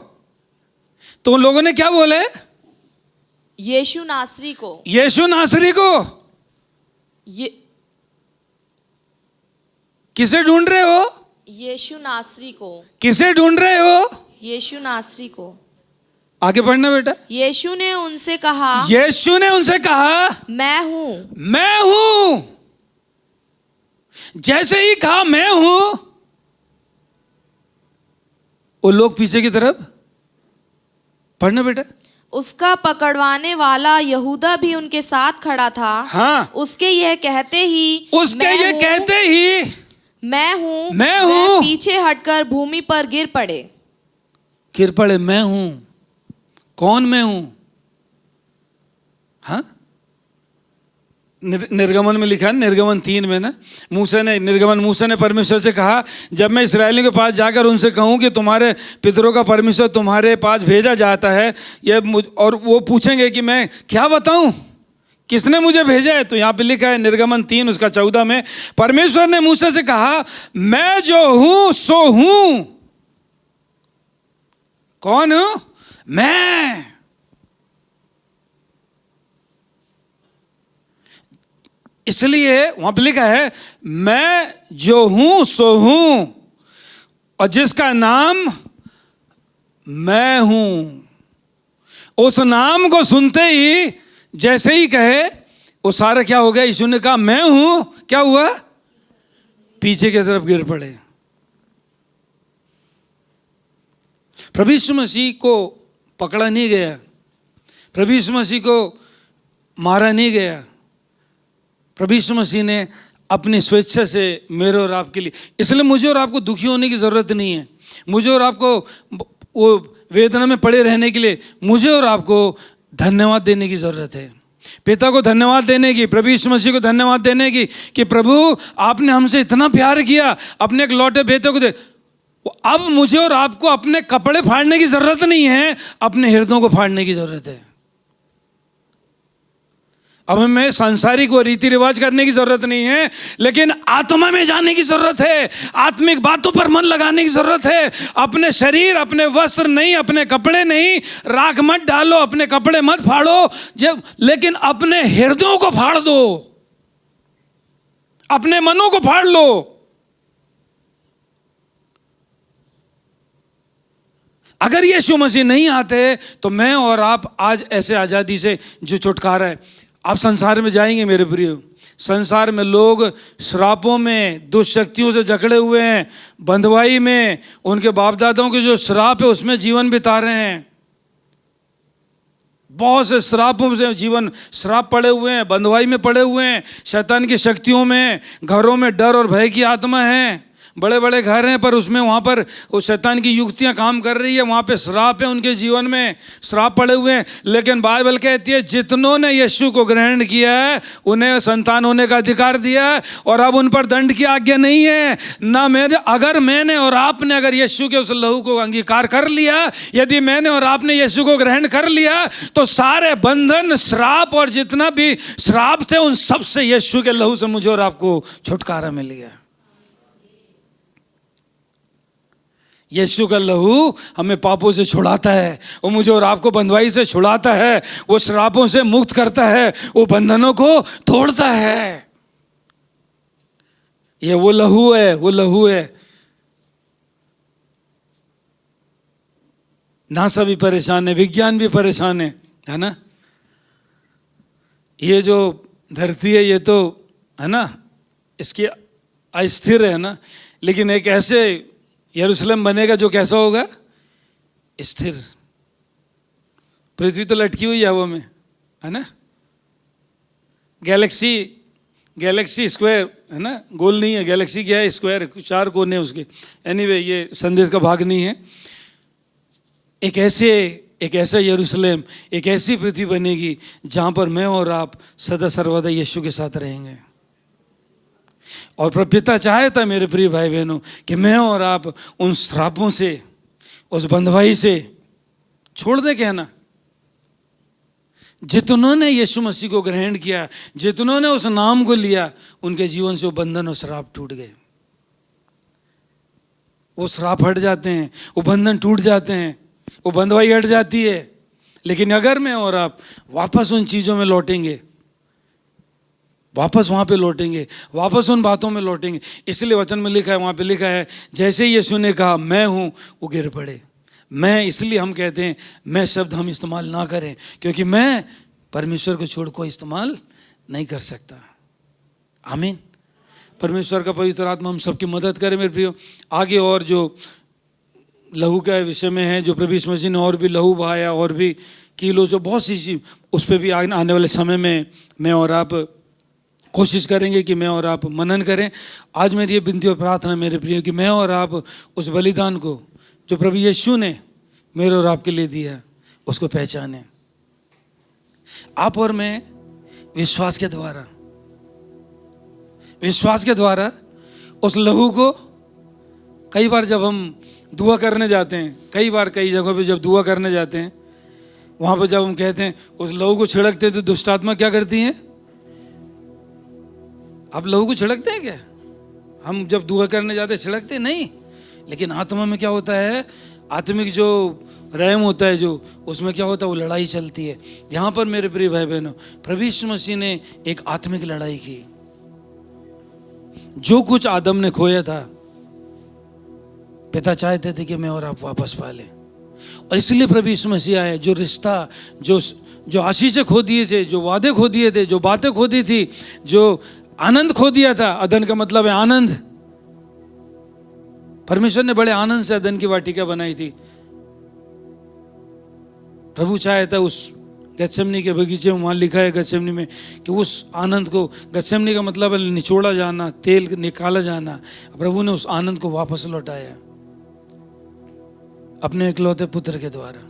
तो उन लोगों ने क्या बोले? यीशु नासरी को। यीशु नासरी को। ये किसे ढूंढ रहे हो? यीशु नासरी को। किसे ढूंढ रहे हो? यीशु नासरी को। आगे पढ़ना बेटा। यीशु ने उनसे कहा, यीशु ने उनसे कहा, मैं हूं। मैं हूं। जैसे ही कहा मैं हूं, वो लोग पीछे की तरफ, पढ़ना बेटा। उसका पकड़वाने वाला यहूदा भी उनके साथ खड़ा था। हाँ, उसके ये कहते ही मैं हूं वह पीछे हटकर भूमि पर गिर पड़े। मैं हूं। कौन मैं हूं? हाँ, निर्गमन में लिखा है, निर्गमन 3 में ना, मूसा ने परमेश्वर से कहा, जब मैं इस्राएलियों के पास जाकर उनसे कहूं कि तुम्हारे पितरों का परमेश्वर तुम्हारे पास भेजा जाता है, और वो पूछेंगे कि मैं क्या बताऊं, किसने मुझे भेजा है? तो यहाँ पे लिखा है निर्गमन 3 उसका 14 में, परमेश्वर ने मूसा से कहा, मैं जो हूं सो हूं। कौन हूं? मैं। इसलिए वहां पे लिखा है, मैं जो हूं सो हूं, और जिसका नाम मैं हूं। उस नाम को सुनते ही, जैसे ही कहे, वो सारा क्या हो गया? यीशु ने कहा मैं हूं, क्या हुआ? पीछे की तरफ गिर पड़े। प्रभु यीशु मसीह को पकड़ा नहीं गया, प्रभु यीशु मसीह को मारा नहीं गया, प्रभु यीशु मसीह ने अपनी स्वेच्छा से मेरे और आपके लिए, इसलिए मुझे और आपको दुखी होने की ज़रूरत नहीं है, मुझे और आपको वो वेदना में पड़े रहने के लिए, मुझे और आपको धन्यवाद देने की ज़रूरत है। पिता को धन्यवाद देने की, प्रभु यीशु मसीह को धन्यवाद देने की कि प्रभु आपने हमसे इतना प्यार किया, अपने एक लौटे बेटे को दे। अब मुझे और आपको अपने कपड़े फाड़ने की ज़रूरत नहीं है, अपने हृदयों को फाड़ने की ज़रूरत है। अब हमें सांसारिक व रीति रिवाज करने की जरूरत नहीं है, लेकिन आत्मा में जाने की जरूरत है, आत्मिक बातों पर मन लगाने की जरूरत है। अपने शरीर, अपने वस्त्र नहीं, अपने कपड़े नहीं, राख मत डालो, अपने कपड़े मत फाड़ो, लेकिन अपने हृदयों को फाड़ दो, अपने मनों को फाड़ लो। अगर यीशु मसीह नहीं आते तो मैं और आप आज ऐसे आजादी से जो छुटकारा है, आप संसार में जाएंगे मेरे प्रियो, संसार में लोग श्रापों में, दुष्शक्तियों से जकड़े हुए हैं, बंधुआई में, उनके बाप दादाओं के जो श्राप है उसमें जीवन बिता रहे हैं। बहुत से श्रापों से जीवन, श्राप पड़े हुए हैं, बंधुआई में पड़े हुए हैं, शैतान की शक्तियों में, घरों में डर और भय की आत्मा है, बड़े बड़े घर हैं पर उसमें वहाँ पर वो शैतान की युक्तियाँ काम कर रही है, वहाँ पे श्राप है, उनके जीवन में श्राप पड़े हुए हैं। लेकिन बाइबल कहती है जितनों ने यीशु को ग्रहण किया है उन्हें संतान होने का अधिकार दिया है और अब उन पर दंड की आज्ञा नहीं है। ना अगर मैंने और आपने अगर यीशु के उस लहू को अंगीकार कर लिया, यदि मैंने और आपने यीशु को ग्रहण कर लिया, तो सारे बंधन, श्राप और जितना भी श्राप थे उन सब से यीशु के लहू से मुझे और आपको छुटकारा मिल गया। यीशु का लहू हमें पापों से छुड़ाता है, वो मुझे और आपको बंधुआई से छुड़ाता है, वो श्रापों से मुक्त करता है, वो बंधनों को तोड़ता है। ये वो लहू है, वो लहू है। नासा भी परेशान है, विज्ञान भी परेशान है ना। ये जो धरती है ये तो है ना, इसकी अस्थिर है ना, लेकिन एक ऐसे यरूशलेम बनेगा जो कैसा होगा, स्थिर। पृथ्वी तो लटकी हुई है हवा में, है ना। गैलेक्सी स्क्वायर है ना, गोल नहीं है। गैलेक्सी क्या है, स्क्वायर, 4 कोने उसके। एनीवे ये संदेश का भाग नहीं है। एक ऐसा यरूशलेम, एक ऐसी पृथ्वी बनेगी जहां पर मैं और आप सदा सर्वदा यीशु के साथ रहेंगे। और पिता चाहता मेरे प्रिय भाई बहनों कि मैं और आप उन श्रापों से, उस बंधुआई से छोड़ दे। कहना जितनों ने यीशु मसीह को ग्रहण किया, जितनों ने उस नाम को लिया, उनके जीवन से वो बंधन और श्राप टूट गए। वो श्राप हट जाते हैं, वो बंधन टूट जाते हैं, वो बंधुआई हट जाती है। लेकिन अगर मैं और आप वापस उन चीज़ों में लौटेंगे, वापस वहाँ पे लौटेंगे, वापस उन बातों में लौटेंगे। इसलिए वचन में लिखा है, वहाँ पे लिखा है, जैसे यीशु ने कहा मैं हूँ, वो गिर पड़े। मैं, इसलिए हम कहते हैं मैं शब्द हम इस्तेमाल ना करें, क्योंकि मैं परमेश्वर को छोड़ कोई इस्तेमाल नहीं कर सकता। आमीन। परमेश्वर का पवित्र आत्मा हम सबकी मदद करे मेरे प्रियो। आगे और जो लहू का विषय में है, जो प्रभु यीशु मसीह ने और भी लहू बहाया, और भी किलो जो बहुत सी चीज, उस पर भी आने वाले समय में मैं और आप कोशिश करेंगे कि मैं और आप मनन करें। आज मेरी ये विनती और प्रार्थना मेरे प्रिय कि मैं और आप उस बलिदान को जो प्रभु यीशु ने मेरे और आपके लिए दिया, उसको पहचानें। आप और मैं विश्वास के द्वारा उस लहू को, कई बार जब हम दुआ करने जाते हैं, कई जगहों पे जब दुआ करने जाते हैं, वहाँ पर जब हम कहते हैं उस लहू को छिड़कते हैं, तो दुष्ट आत्मा क्या करती है? आप लहू को छिड़कते हैं क्या? हम जब दुआ करने जाते हैं छिड़कते नहीं, लेकिन आत्मा में क्या होता है, आत्मिक जो रहम होता है, जो उसमें क्या होता है, वो लड़ाई चलती है। यहाँ पर मेरे प्रिय भाई बहनों, प्रभु यीशु मसीह ने एक आत्मिक लड़ाई की। जो कुछ आदम ने खोया था, पिता चाहते थे कि मैं और आप वापस पा लें, और इसलिए प्रभु यीशु मसीह आए। जो रिश्ता, जो आशीषें खो दिए थे, जो वादे खो दिए थे, जो बातें खो दी थी, जो आनंद खो दिया था। अदन का मतलब है आनंद। परमेश्वर ने बड़े आनंद से अदन की वाटिका बनाई थी। प्रभु चाहता उस गत्सेमनी के बगीचे में, वहां लिखा है गत्सेमनी में, कि उस आनंद को, गत्सेमनी का मतलब है निचोड़ा जाना, तेल निकाला जाना। प्रभु ने उस आनंद को वापस लौटाया अपने इकलौते पुत्र के द्वारा।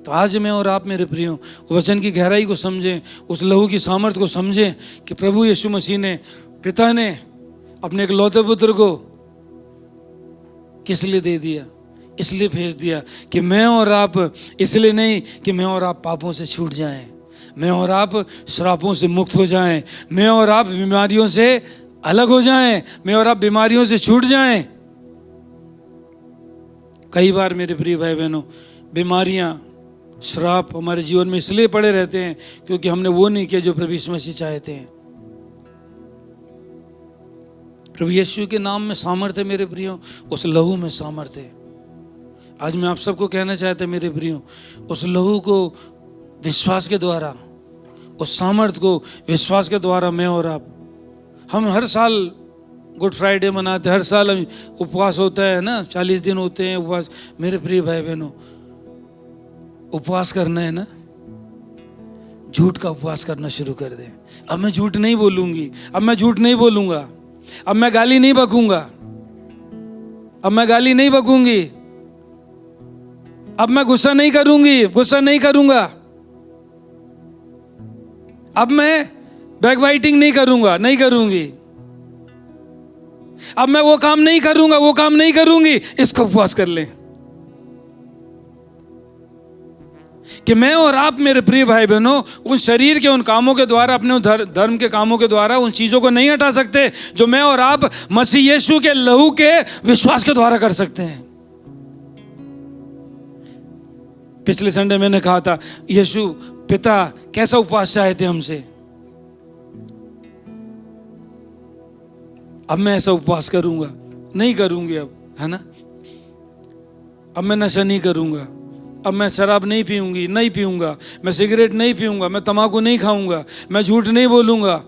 तो आज मैं और आप मेरे प्रियो वचन की गहराई को समझें, उस लहू की सामर्थ्य को समझें कि प्रभु यीशु मसीह ने, पिता ने अपने इकलौते पुत्र को किस लिए दे दिया? इसलिए भेज दिया कि मैं और आप, इसलिए नहीं कि मैं और आप पापों से छूट जाएं, मैं और आप श्रापों से मुक्त हो जाएं, मैं और आप बीमारियों से अलग हो जाएं, मैं और आप बीमारियों से छूट जाएं। कई बार मेरे प्रिय भाई बहनों, बीमारियां, श्राप हमारे जीवन में इसलिए पड़े रहते हैं क्योंकि हमने वो नहीं किया जो प्रभु यीशु मसीह चाहते हैं। प्रभु यीशु के नाम में सामर्थ्य है मेरे प्रियो, उस लहू में सामर्थ्य है। आज मैं आप सबको कहना चाहता मेरे प्रियो, उस लहू को विश्वास के द्वारा, उस सामर्थ्य को विश्वास के द्वारा मैं और आप, हम हर साल गुड फ्राइडे मनाते, हर साल उपवास होता है ना, 40 दिन होते हैं उपवास। मेरे प्रिय भाई बहनों, उपवास करना है ना, झूठ का उपवास करना शुरू कर दें। अब मैं झूठ नहीं बोलूंगी, अब मैं झूठ नहीं बोलूंगा, अब मैं गाली नहीं बकूंगा, अब मैं गाली नहीं बकूंगी, अब मैं गुस्सा नहीं करूंगी, गुस्सा नहीं करूंगा, अब मैं बैकबाइटिंग नहीं करूंगा, नहीं करूंगी, अब मैं वो काम नहीं करूंगा, वो काम नहीं करूंगी। इसका उपवास कर लें कि मैं और आप मेरे प्रिय भाई बहनों उन शरीर के उन कामों के द्वारा, अपने धर्म के कामों के द्वारा उन चीजों को नहीं हटा सकते जो मैं और आप मसीह यीशु के लहू के विश्वास के द्वारा कर सकते हैं। पिछले संडे मैंने कहा था यीशु पिता कैसा उपवास चाहते हमसे, अब मैं ऐसा उपवास करूंगा, नहीं करूंगी अब, है ना। अब मैं नशा नहीं करूंगा, अब मैं शराब नहीं पीऊंगी, नहीं पीऊंगा, मैं सिगरेट नहीं पीऊंगा, मैं तंबाकू नहीं खाऊंगा, मैं झूठ नहीं बोलूंगा,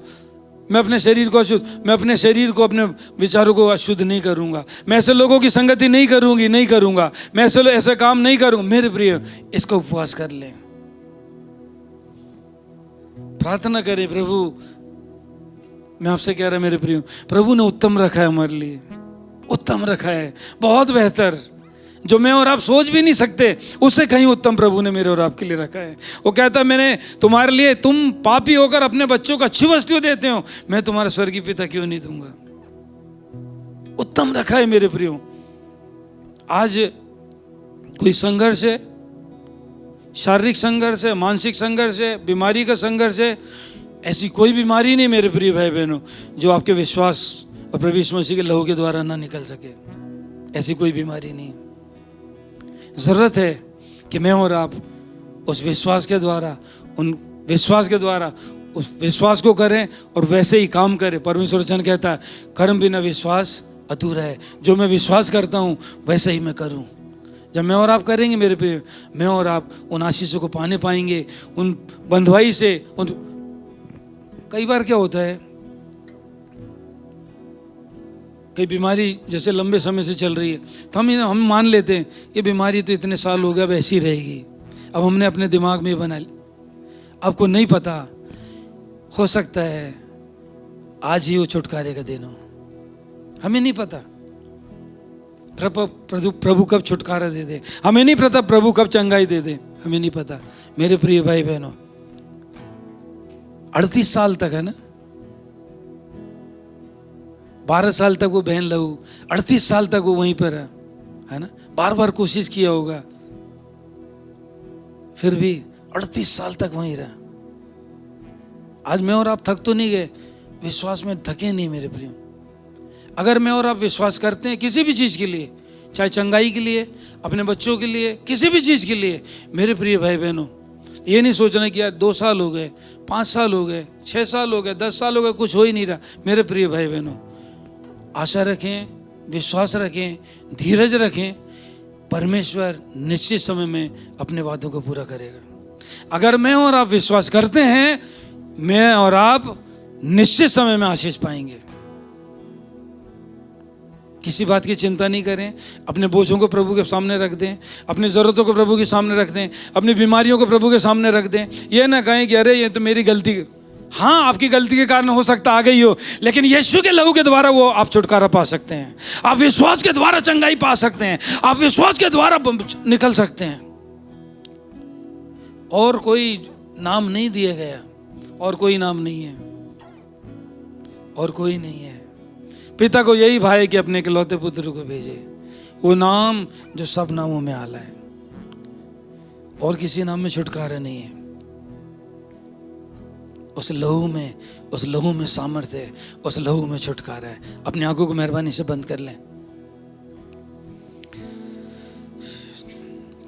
मैं अपने शरीर को अपने विचारों को अशुद्ध नहीं करूंगा, मैं ऐसे लोगों की संगति नहीं करूंगी, नहीं करूंगा, मैं ऐसे काम नहीं करूंगा। मेरे प्रिय, इसका उपवास कर लें, प्रार्थना करें। प्रभु, मैं आपसे कह रहा मेरे प्रिय, प्रभु ने उत्तम रखा है हमारे लिए, उत्तम रखा है, बहुत बेहतर, जो मैं और आप सोच भी नहीं सकते, उससे कहीं उत्तम प्रभु ने मेरे और आपके लिए रखा है। वो कहता है मैंने तुम्हारे लिए, तुम पापी होकर अपने बच्चों को अच्छी वस्तु देते हो, मैं तुम्हारा स्वर्गीय पिता क्यों नहीं दूंगा। उत्तम रखा है मेरे प्रियो। आज कोई संघर्ष है, शारीरिक संघर्ष है, मानसिक संघर्ष है, बीमारी का संघर्ष है, ऐसी कोई बीमारी नहीं मेरे प्रिय भाई बहनों जो आपके विश्वास और प्रभु यीशु मसीह के लहू के द्वारा ना निकल सके। ऐसी कोई बीमारी नहीं। जरूरत है कि मैं और आप उस विश्वास के द्वारा, उस विश्वास को करें और वैसे ही काम करें। परमेश्वर वचन कहता है कर्म बिना विश्वास अधूरा है। जो मैं विश्वास करता हूं वैसे ही मैं करूं। जब मैं और आप करेंगे मेरे प्रिय, मैं और आप उन आशीषों को पाने पाएंगे, उन बंधुआई से। कई बार क्या होता है, कई बीमारी जैसे लंबे समय से चल रही है तो हम मान लेते हैं ये बीमारी तो इतने साल हो गया, अब ऐसी रहेगी। अब हमने अपने दिमाग में बना लिया। आपको नहीं पता, हो सकता है आज ही वो छुटकारे का दिन हो, हमें नहीं पता। प्रभु कब छुटकारा दे दे, हमें नहीं पता। प्रभु कब चंगाई दे दे, हमें नहीं पता। मेरे प्रिय भाई बहनों, 38 साल तक, है ना, 12 साल तक वो बहन लहू, 38 साल तक वो वहीं पर है ना, बार बार कोशिश किया होगा, फिर भी 38 साल तक वहीं रहा। आज मैं और आप थक तो नहीं गए, विश्वास में थके नहीं मेरे प्रिय। अगर मैं और आप विश्वास करते हैं किसी भी चीज के लिए, चाहे चंगाई के लिए, अपने बच्चों के लिए, किसी भी चीज के लिए, मेरे प्रिय भाई बहनों, ये नहीं सोचना कि यार 2 साल हो गए, 5 साल हो गए, 6 साल हो गए, 10 साल हो गए, कुछ हो ही नहीं रहा। मेरे प्रिय भाई बहनों, आशा रखें, विश्वास रखें, धीरज रखें। परमेश्वर निश्चित समय में अपने वादों को पूरा करेगा। अगर मैं और आप विश्वास करते हैं, मैं और आप निश्चित समय में आशीष पाएंगे। किसी बात की चिंता नहीं करें। अपने बोझों को प्रभु के सामने रख दें, अपनी ज़रूरतों को प्रभु के सामने रख दें, अपनी बीमारियों को प्रभु के सामने रख दें। ये ना कहें कि अरे ये तो मेरी गलती। हाँ, आपकी गलती के कारण हो सकता आ गई हो, लेकिन यीशु के लहू के द्वारा वो आप छुटकारा पा सकते हैं। आप विश्वास के द्वारा चंगाई पा सकते हैं, आप विश्वास के द्वारा निकल सकते हैं। और कोई नाम नहीं दिया गया, और कोई नाम नहीं है, और कोई नहीं है। पिता को यही भाई कि अपने इकलौते पुत्र को भेजे, वो नाम जो सब नामों में आला है, और किसी नाम में छुटकारा नहीं है। उस लहू में सामर्थ्य है, उस लहू में छुटकारा है। अपनी आंखों को मेहरबानी से बंद कर लें।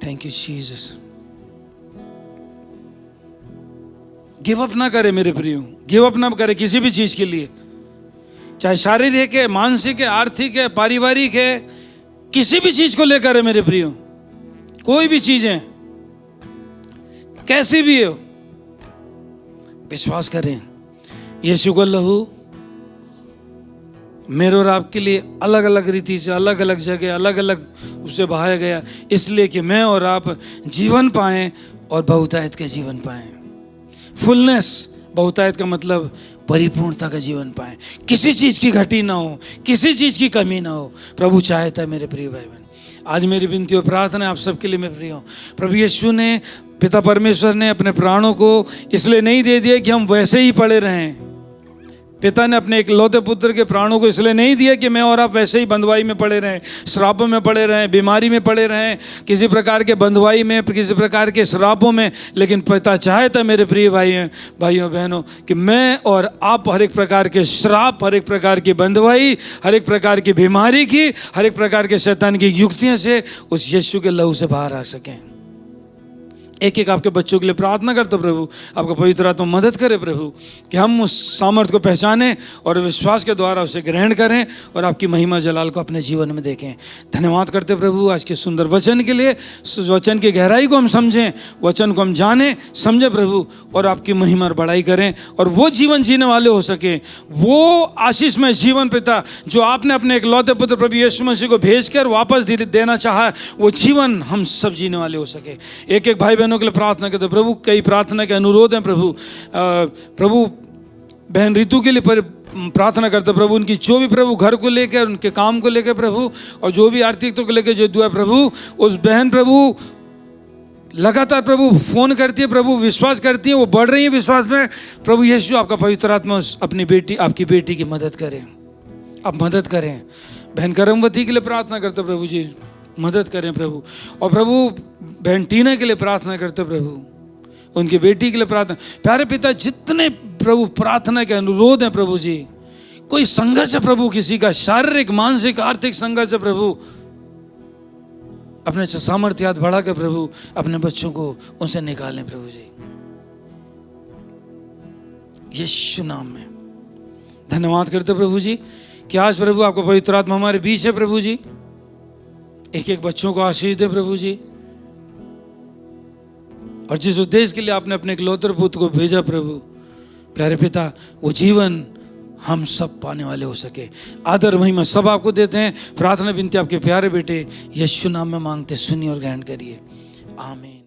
Thank you Jesus. Give up ना करे मेरे प्रियो, गिव अप ना करे किसी भी चीज के लिए, चाहे शारीरिक है, मानसिक है, आर्थिक है, पारिवारिक है, किसी भी चीज को लेकर है मेरे प्रियो। कोई भी चीज है, कैसी भी हो, विश्वास करें यीशु का लहू मेरे और आपके लिए अलग अलग रीति से, अलग अलग जगह, अलग अलग उसे बहाया गया, इसलिए कि मैं और आप जीवन पाएं और बहुतायत के जीवन पाएं। फुलनेस, बहुतायत का मतलब परिपूर्णता का जीवन पाएं, किसी चीज़ की घटी ना हो, किसी चीज़ की कमी ना हो। प्रभु चाहता है मेरे प्रिय भाई बहन। आज मेरी विनती और प्रार्थना है आप सबके लिए मैं प्रिय हूँ। प्रभु यीशु ने, पिता परमेश्वर ने अपने प्राणों को इसलिए नहीं दे दिया कि हम वैसे ही पड़े रहें। पिता ने अपने इकलौते पुत्र के प्राणों को इसलिए नहीं दिया कि मैं और आप वैसे ही बंधुआई में पड़े रहें, श्रापों में पड़े रहें, बीमारी में पड़े रहें, किसी प्रकार के बंधुआई में, किसी प्रकार के श्रापों में। लेकिन पिता चाहता मेरे प्रिय भाइयों बहनों कि मैं और आप हर एक प्रकार के श्राप, हर एक प्रकार की बंधुआई, हर एक प्रकार की बीमारी की, हर एक प्रकार के शैतान की युक्तियों से उस यीशु के लहू से बाहर आ सकें। एक एक आपके बच्चों के लिए प्रार्थना करते प्रभु आपका पवित्र आत्मा मदद करे प्रभु कि हम उस सामर्थ्य को पहचानें और विश्वास के द्वारा उसे ग्रहण करें और आपकी महिमा जलाल को अपने जीवन में देखें। धन्यवाद करते प्रभु आज के सुंदर वचन के लिए। वचन की गहराई को हम समझें, वचन को हम जानें समझें प्रभु, और आपकी महिमा और बड़ाई करें और वो जीवन जीने वाले हो सके, वो आशीषमय जीवन पिता जो आपने अपने इकलौते पुत्र प्रभु यीशु मसीह को भेजकर वापस देना चाहा, वो जीवन हम सब जीने वाले हो सके। एक एक भाई के लिए प्रार्थना करते प्रभु। कई प्रार्थना के अनुरोध हैं प्रभु। प्रभु बहन ऋतु के लिए प्रार्थना करते प्रभु, उनकी जो भी प्रभु घर को लेकर, उनके काम को लेकर प्रभु, और जो भी आर्थिकता को लेकर जो दुआ प्रभु, उस बहन प्रभु लगातार प्रभु फोन करती है प्रभु, विश्वास करती है, वो बढ़ रही है विश्वास में प्रभु यीशु। आपका पवित्र आत्मा अपनी बेटी, आपकी बेटी की मदद करें, आप मदद करें। बहन करमवती के लिए प्रार्थना करते प्रभु जी, मदद करें प्रभु। और प्रभु बहन टीना के लिए प्रार्थना करते प्रभु, उनकी बेटी के लिए प्रार्थना। प्यारे पिता जितने प्रभु प्रार्थना के अनुरोध हैं प्रभु जी, कोई संघर्ष है प्रभु, किसी का शारीरिक, मानसिक, आर्थिक संघर्ष है प्रभु, अपने सामर्थ्य हाथ बढ़ा कर प्रभु अपने बच्चों को उनसे निकालें प्रभु जी, यीशु नाम में। धन्यवाद करते प्रभु जी कि आज प्रभु आपका पवित्र आत्मा हमारे बीच है प्रभु जी। एक एक बच्चों को आशीष दे प्रभु जी, और जिस उद्देश्य के लिए आपने अपने इकलौते पुत्र को भेजा प्रभु प्यारे पिता, वो जीवन हम सब पाने वाले हो सके। आदर महिमा सब आपको देते हैं। प्रार्थना विनती आपके प्यारे बेटे यीशु नाम में मांगते, सुनिए और ग्रहण करिए, आमीन।